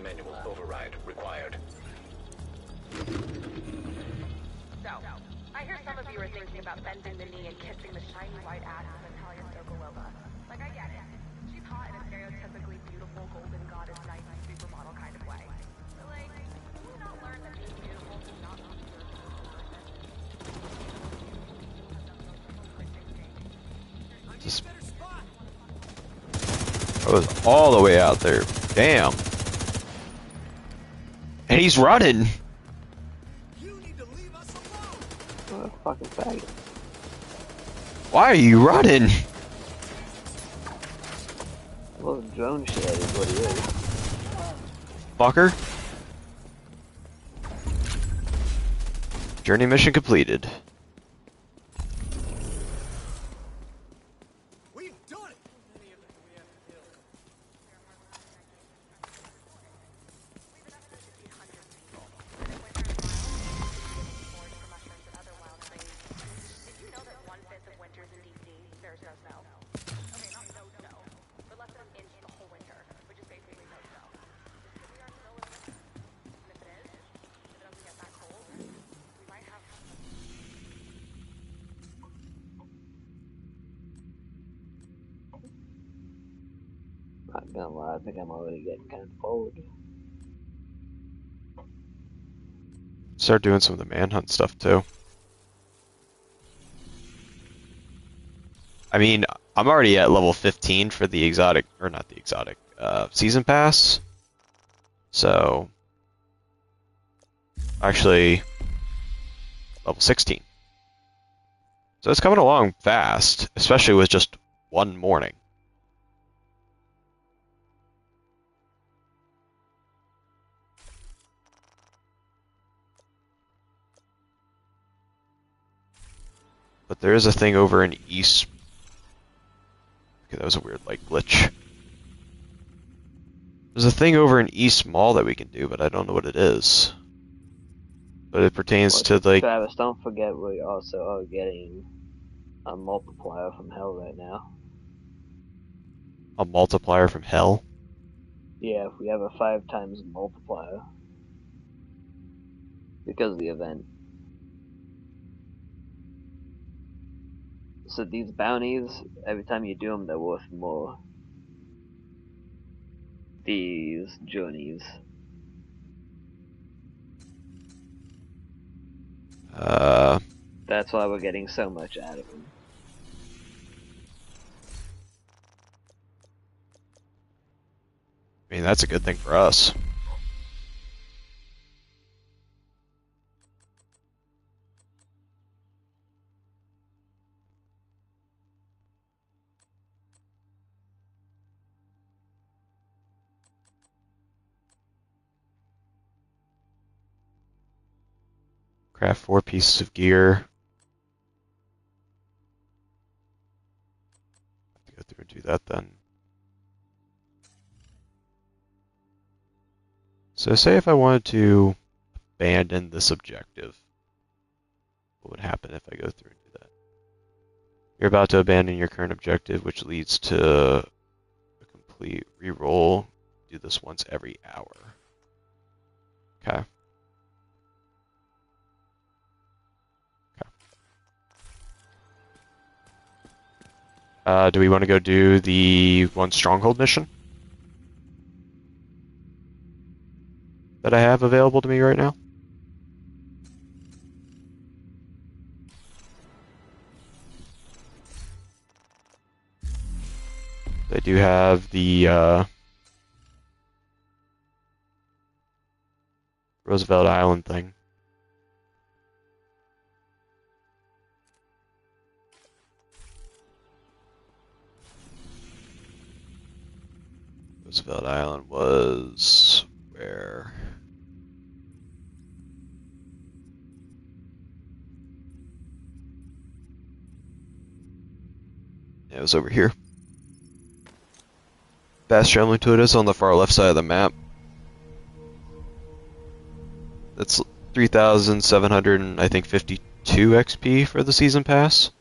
Manual override required. So, I hear some of you are thinking about bending the knee and kissing the shiny white ass of Natalia Sokolova. Like, I get it. She's hot in a stereotypically beautiful golden goddess knight supermodel kind of way. But, like, can you not learn that being beautiful does not mean you're a good person? Just... I was all the way out there. Damn. And he's running. What a fucking faggot. Why are you running? Well, drone shit is what he is. Fucker. Journey mission completed. We've done it! Did you know that 1/5 of winters in DC, there's no snow? Okay, not no snow, but less than an inch the whole winter, which is basically no snow. Because we are still in winter. And if it is, if it doesn't get that cold, we might have... Not gonna lie, I think I'm already getting kind of bored. Start doing some of the manhunt stuff too. I mean, I'm already at level 15 for the exotic, or not the exotic, season pass. So, actually, level 16. So it's coming along fast, especially with just one morning. But there is a thing over in East. Okay, that was a weird, like, glitch. There's a thing over in East Mall that we can do, but I don't know what it is. But it pertains to, like... Travis, don't forget we also are getting a multiplier from hell right now. A multiplier from hell? Yeah, we have a 5 times multiplier. Because of the event. So these bounties, every time you do them, they're worth more. These journeys. That's why we're getting so much out of them. I mean, that's a good thing for us. Craft 4 pieces of gear. Go through and do that then. So say if I wanted to abandon this objective, what would happen if I go through and do that? You're about to abandon your current objective, which leads to a complete reroll. Do this once every hour. Okay. Do we want to go do the one stronghold mission that I have available to me right now? I do have the Roosevelt Island thing. Roosevelt Island was where? Yeah, it was over here. Fast traveling to it is on the far left side of the map. That's 3,700 and I think 52 XP for the season pass.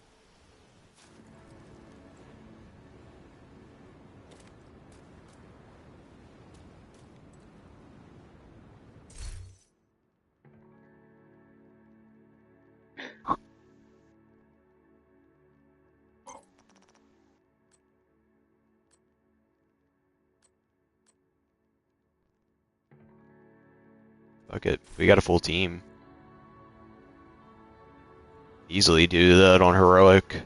Fuck it, we got a full team. Easily do that on heroic.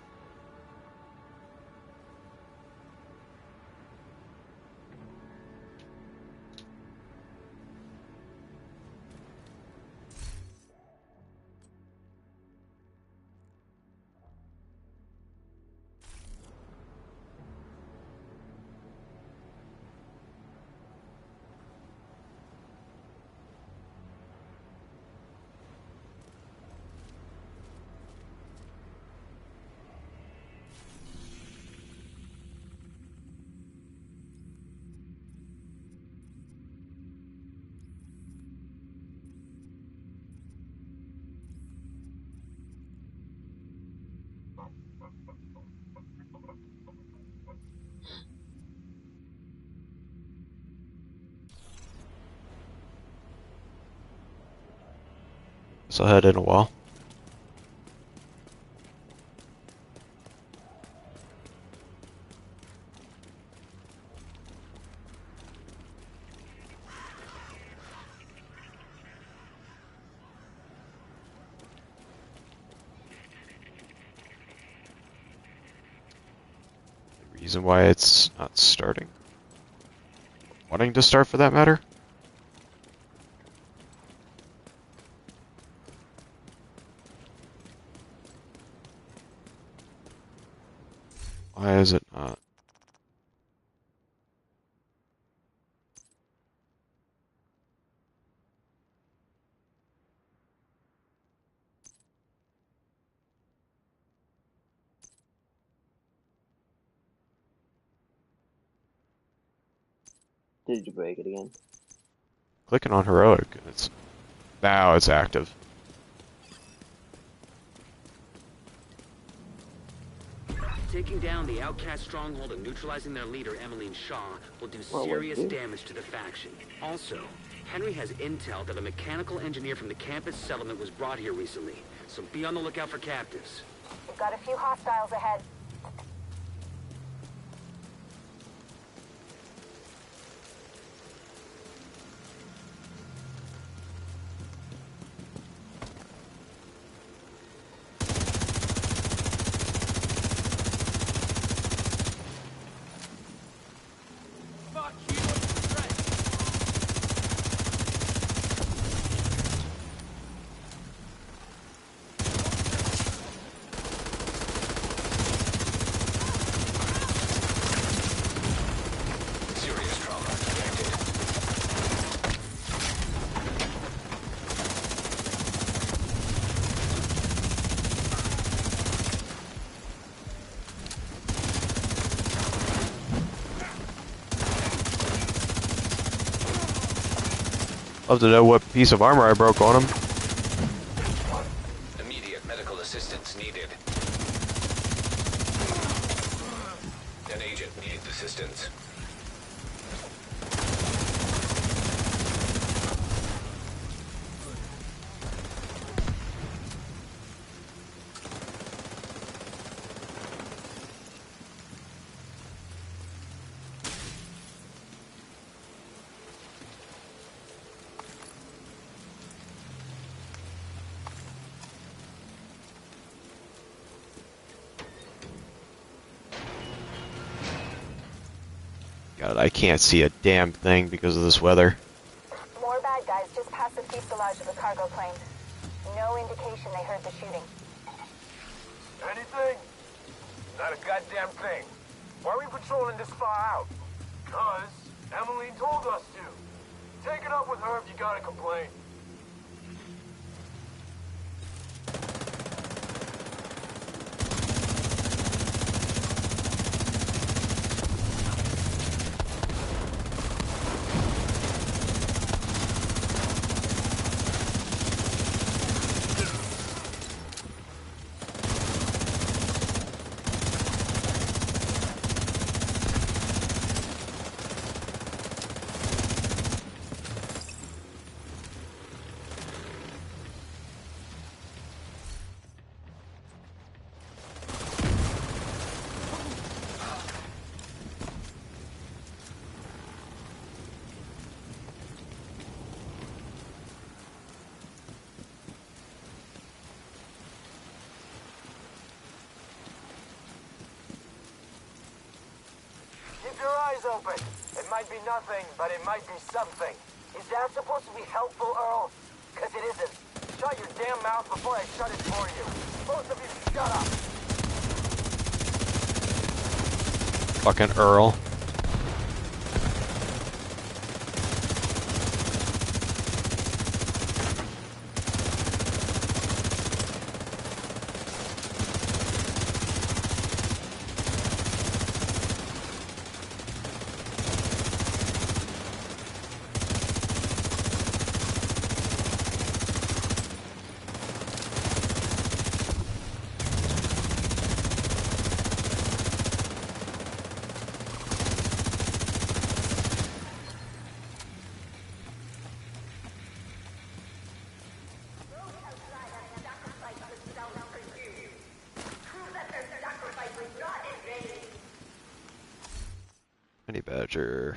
So I'll head in a while. The reason why it's not starting. Wanting to start for that matter? Why is it not? Did you break it again? Clicking on heroic, it's now it's active. Taking down the outcast stronghold and neutralizing their leader, Emmeline Shaw, will do serious damage to the faction. Also, Henry has intel that a mechanical engineer from the campus settlement was brought here recently, so be on the lookout for captives. Got a few hostiles ahead. Fuck you, what's the threat? Serious trauma detected. Love to know what piece of armor I broke on him. Immediate medical assistance needed. An agent needs assistance. God, I can't see a damn thing because of this weather. More bad guys just past the fuselage of the cargo plane. No indication they heard the shooting. Anything? Not a goddamn thing. Why are we patrolling this far out? 'Cause Emmeline told us to. Take it up with her if you gotta complain. Keep your eyes open. It might be nothing, but it might be something. Is that supposed to be helpful, Earl? 'Cause it isn't. Shut your damn mouth before I shut it for you. Both of you, shut up. Fucking Earl. Honey Badger.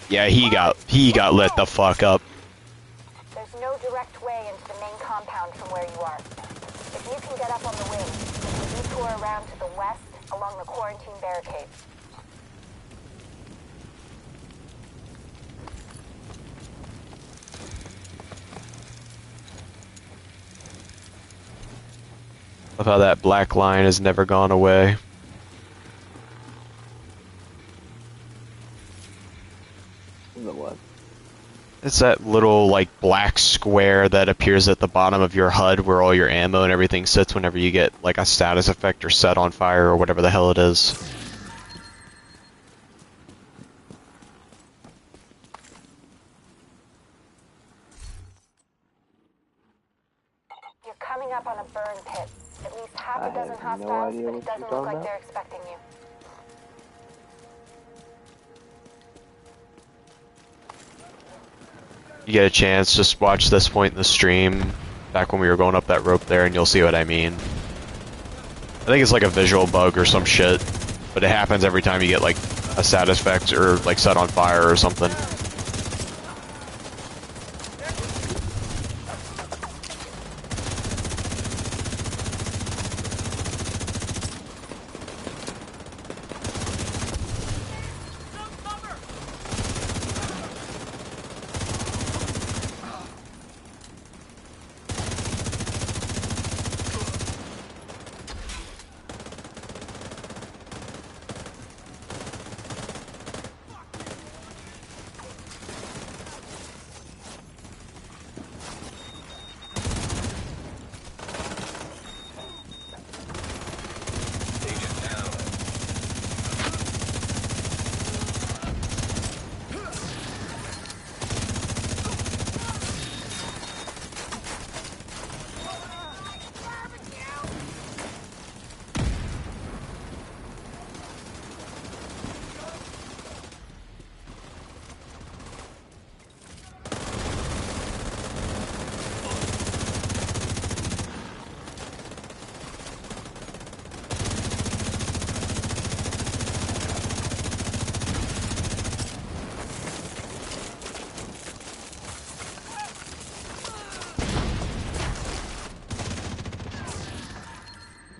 Yeah, he got lit the fuck up. There's no direct way into the main compound from where you are. If you can get up on the wing, you detour around to the west along the quarantine barricade. Love how that black line has never gone away. The what? It's that little, like, black square that appears at the bottom of your HUD where all your ammo and everything sits whenever you get, like, a status effect or set on fire or whatever the hell it is. You're coming up on a burn pit. At least half a I dozen have no hostiles, idea but what it doesn't you're look talking like about. they're expecting you. You get a chance, just watch this point in the stream, back when we were going up that rope there, and you'll see what I mean. I think it's like a visual bug or some shit, but it happens every time you get, like, a status effect or, like, set on fire or something. Agent down.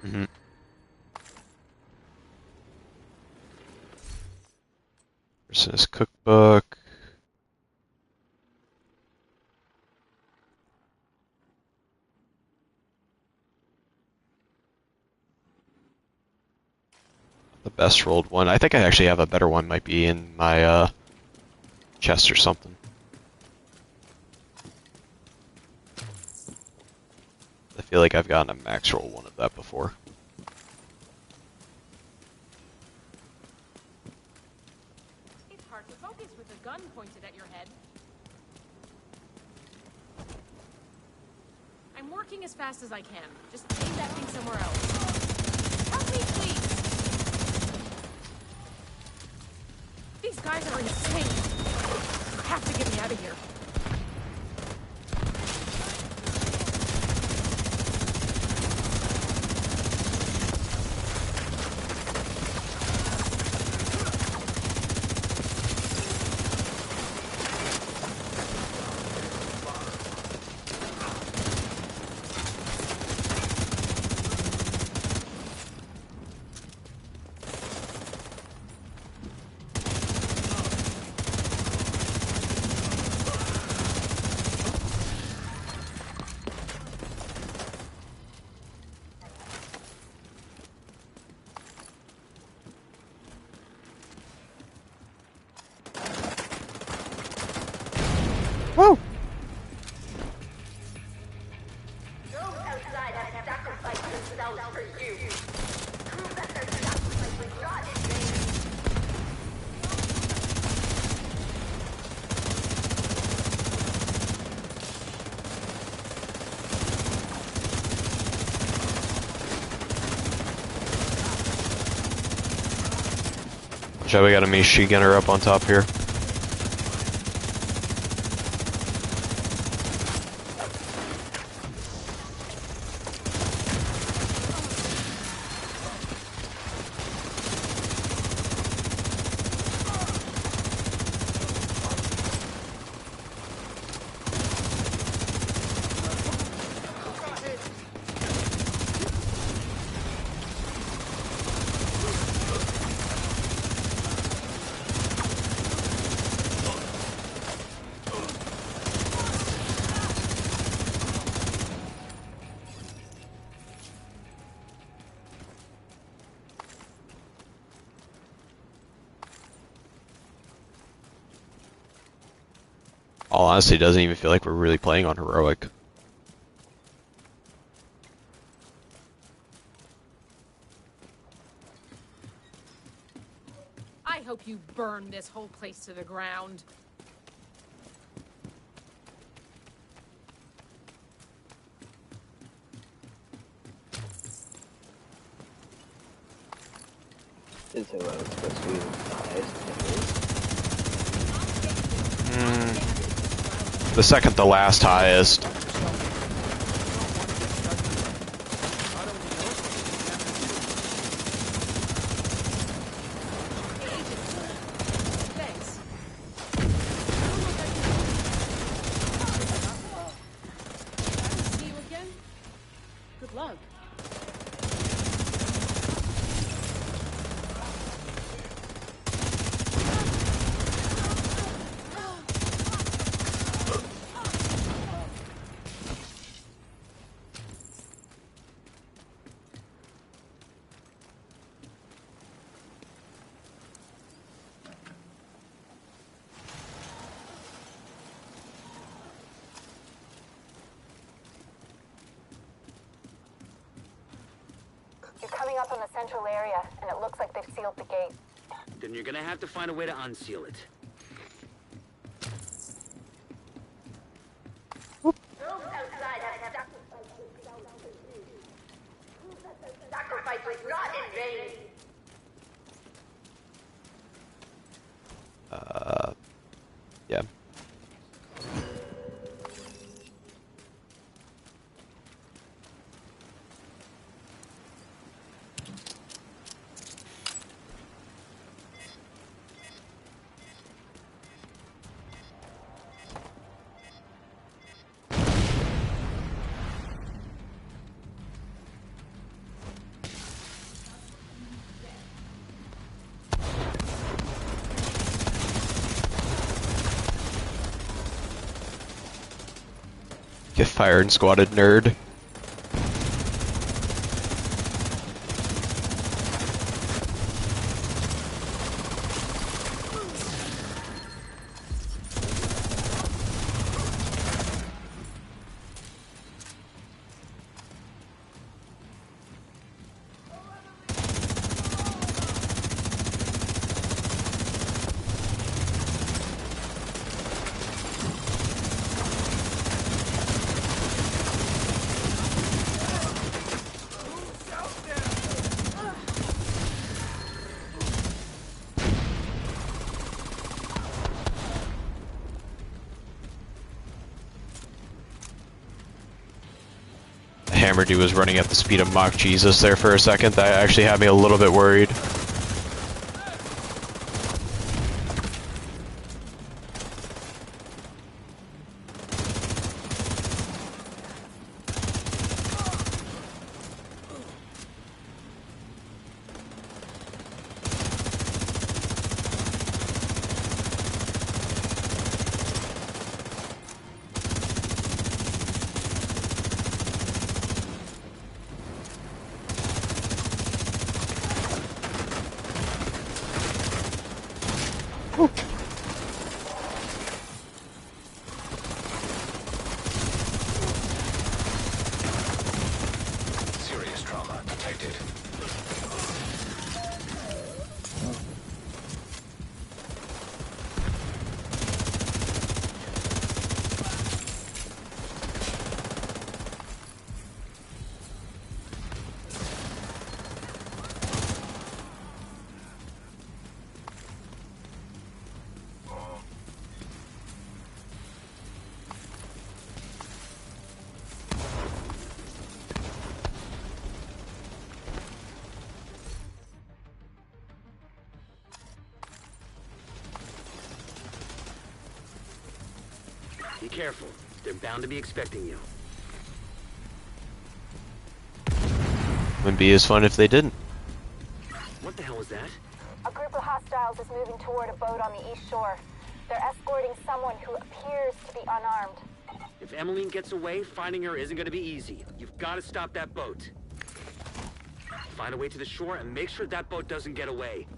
Mm-hmm. Versus cookbook. The best rolled one. I think I actually have a better one, might be in my chest or something. I feel like I've gotten a max roll one of that before. It's hard to focus with a gun pointed at your head. I'm working as fast as I can. Just aim that thing somewhere else. Help me, please! These guys are insane. You have to get me out of here. Woo! Those outside have sacrificed themselves for you. Prove that their sacrifice was not in vain. Shall we got a machine gunner up on top here? All honesty, it doesn't even feel like we're really playing on heroic. I hope you burn this whole place to the ground. Is heroic supposed to be the highest The second to last highest. Thanks. See you again? Good luck. You're coming up on the central area, and it looks like they've sealed the gate. Then you're gonna have to find a way to unseal it. Sacrifice was not in vain. Yeah. Get fired and squatted, nerd. Hammer dude was running at the speed of Mock Jesus there for a second. That actually had me a little bit worried. Serious trauma detected. Be careful. They're bound to be expecting you. Wouldn't be as fun if they didn't. What the hell was that? A group of hostiles is moving toward a boat on the east shore. They're escorting someone who appears to be unarmed. If Emmeline gets away, finding her isn't gonna be easy. You've got to stop that boat. Find a way to the shore and make sure that boat doesn't get away.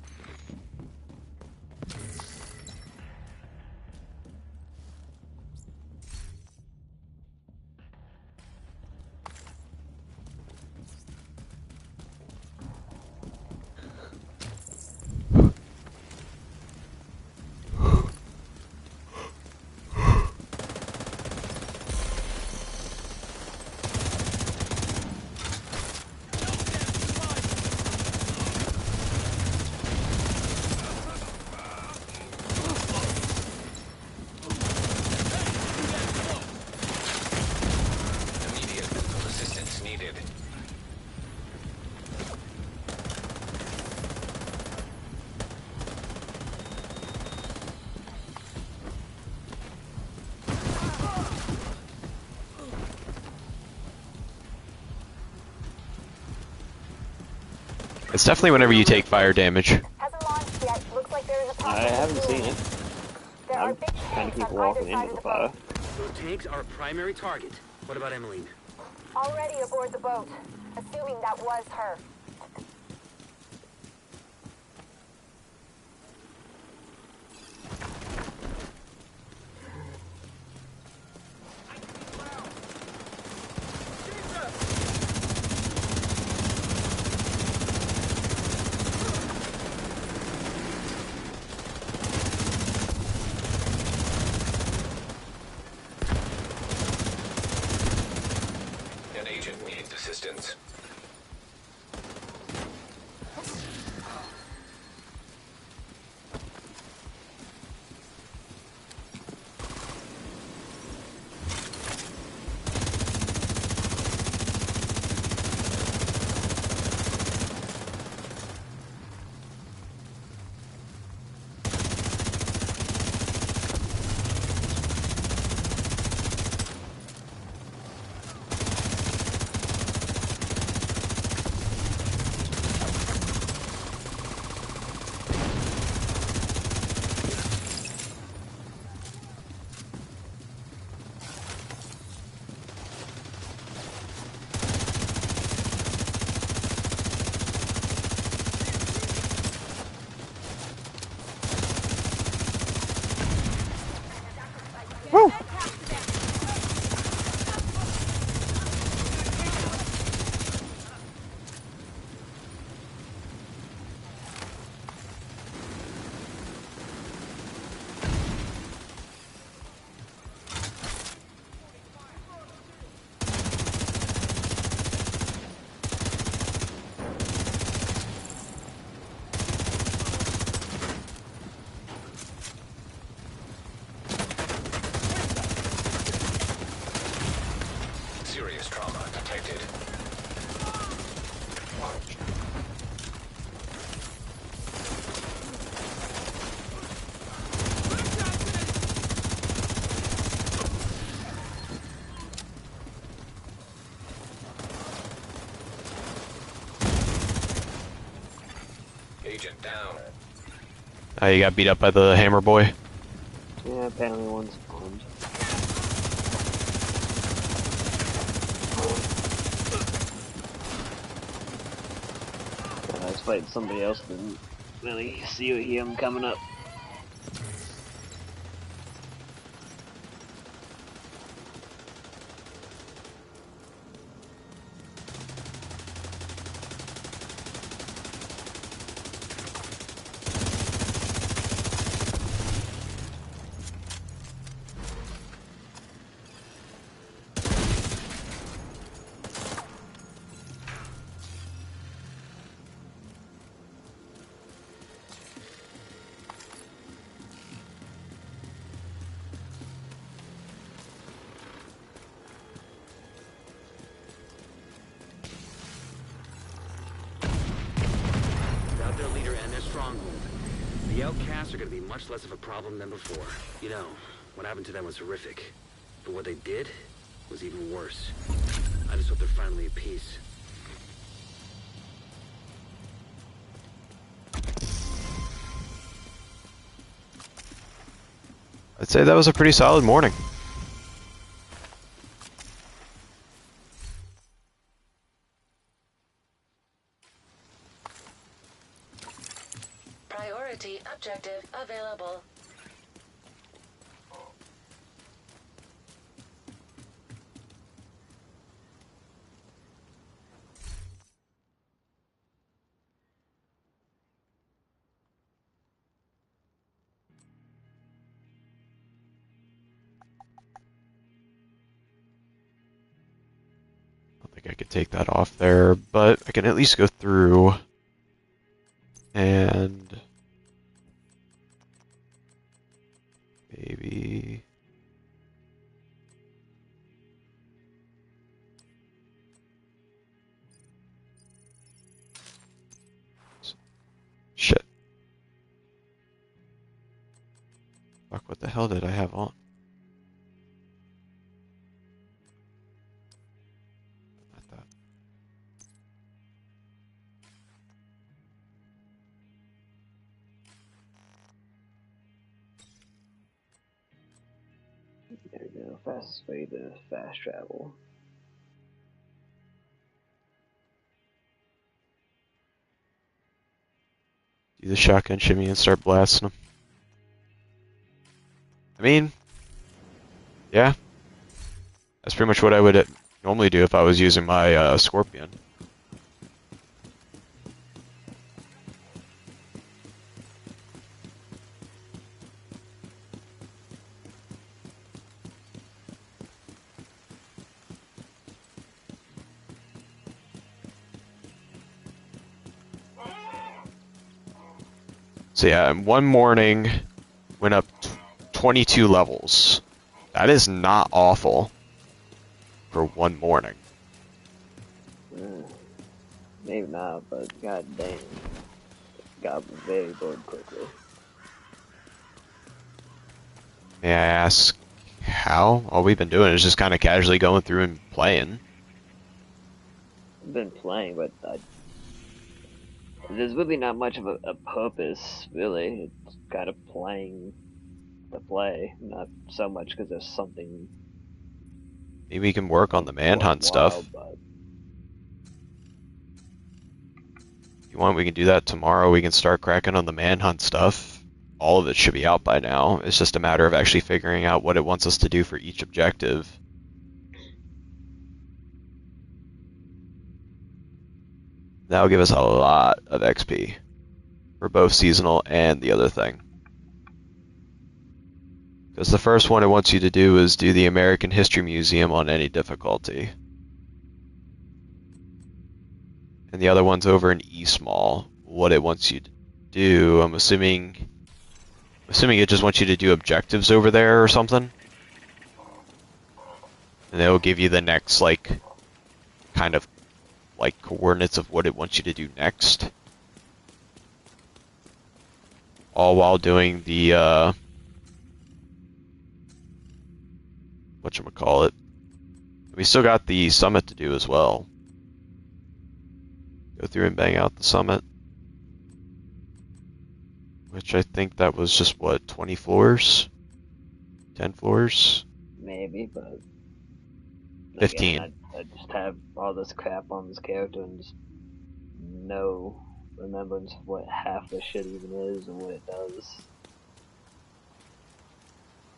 It's definitely whenever you take fire damage. Hasn't launched yet. Looks like they're in the I process of haven't doing seen it. There I are big kind of tanks keep on walking either side into of the the boat. fire. Those tanks are a primary target. What about Emmeline? Already aboard the boat. Assuming that was her. An agent needs assistance. Serious trauma detected. Agent down. You got beat up by the hammer boy. Yeah, apparently one spawned. I was fighting somebody else, didn't really see him coming up. Without their leader and their stronghold, the outcasts are going to be much less of a problem than before. You know, what happened to them was horrific. But what they did was even worse. I just hope they're finally at peace. I'd say that was a pretty solid morning. Priority objective available. I don't think I could take that off there, but I can at least go through and maybe shit. Fuck, what the hell did I have on? Not that. Fastest way to fast travel. Do the shotgun shimmy and start blasting them. I mean, yeah. That's pretty much what I would normally do if I was using my Scorpion. So yeah, one morning went up 22 levels. That is not awful for one morning. Maybe not, but god damn. Got very bored quickly. May I ask how? All we've been doing is just kind of casually going through and playing. I've been playing, but there's really not much of a purpose, really. It's kind of playing to play, not so much because there's something Maybe we can work on the manhunt stuff. But If you want, we can do that tomorrow. We can start cracking on the manhunt stuff. All of it should be out by now. It's just a matter of actually figuring out what it wants us to do for each objective. That'll give us a lot of XP for both seasonal and the other thing. Because the first one it wants you to do is do the American History Museum on any difficulty. And the other one's over in E-Small. What it wants you to do, I'm assuming it just wants you to do objectives over there or something. And it'll give you the next, like, kind of, like, coordinates of what it wants you to do next. All while doing the, whatchamacallit. We still got the summit to do as well. Go through and bang out the summit. Which I think that was just, what, 20 floors? 10 floors? maybe, but 15. Again, I just have all this crap on this character and just no remembrance of what half the shit even is and what it does.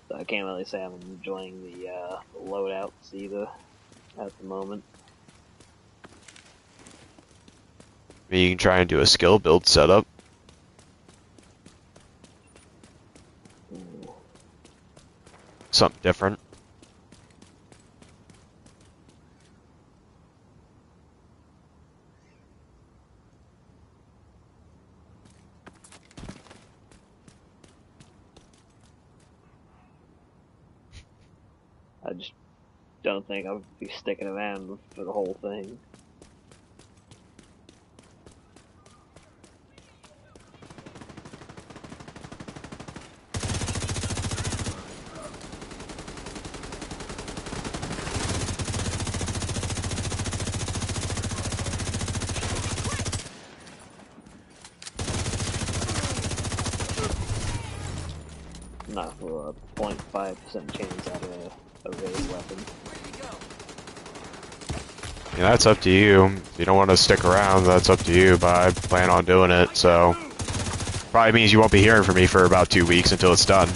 So I can't really say I'm enjoying the loadouts either at the moment. Maybe you can try and do a skill build setup. Something different. I just don't think I'll be sticking around for the whole thing. Not for a 0.5% chance out of a raised weapon. Yeah, that's up to you. If you don't want to stick around, that's up to you, but I plan on doing it, so... Probably means you won't be hearing from me for about 2 weeks until it's done.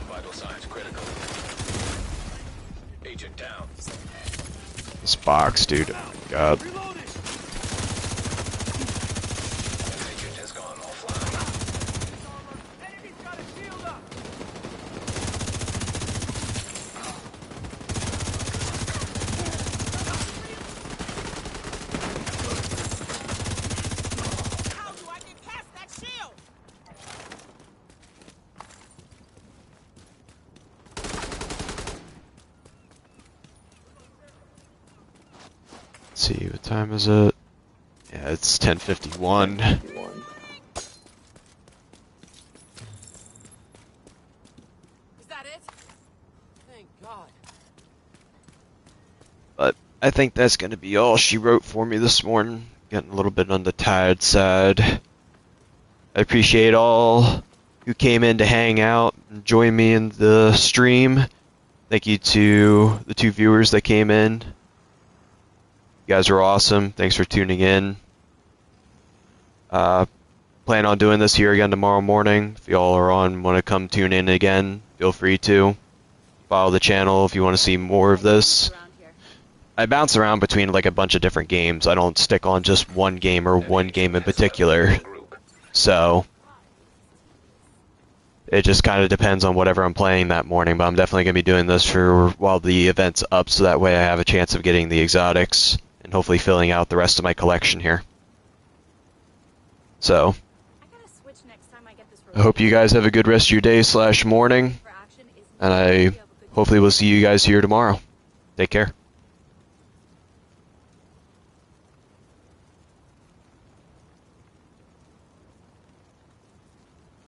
Vital signs critical. Agent down. This box, dude. Oh my god. An agent has gone offline. Enemy's got a shield up! How do I get past that shield? Let's see, what time is it? Yeah, it's 10:51. Is that it? Thank God. But I think that's gonna be all she wrote for me this morning. getting a little bit on the tired side. I appreciate all who came in to hang out and join me in the stream. Thank you to the 2 viewers that came in. You guys are awesome. Thanks for tuning in. Plan on doing this here again tomorrow morning. If y'all are on, want to come tune in again, feel free to. Follow the channel if you want to see more of this. I bounce around between like a bunch of different games. I don't stick on just one game or one game in particular. So it just kind of depends on whatever I'm playing that morning, but I'm definitely going to be doing this for while the event's up, so that way I have a chance of getting the exotics and hopefully filling out the rest of my collection here. So I hope you guys have a good rest of your day / morning, and I hopefully will see you guys here tomorrow. Take care.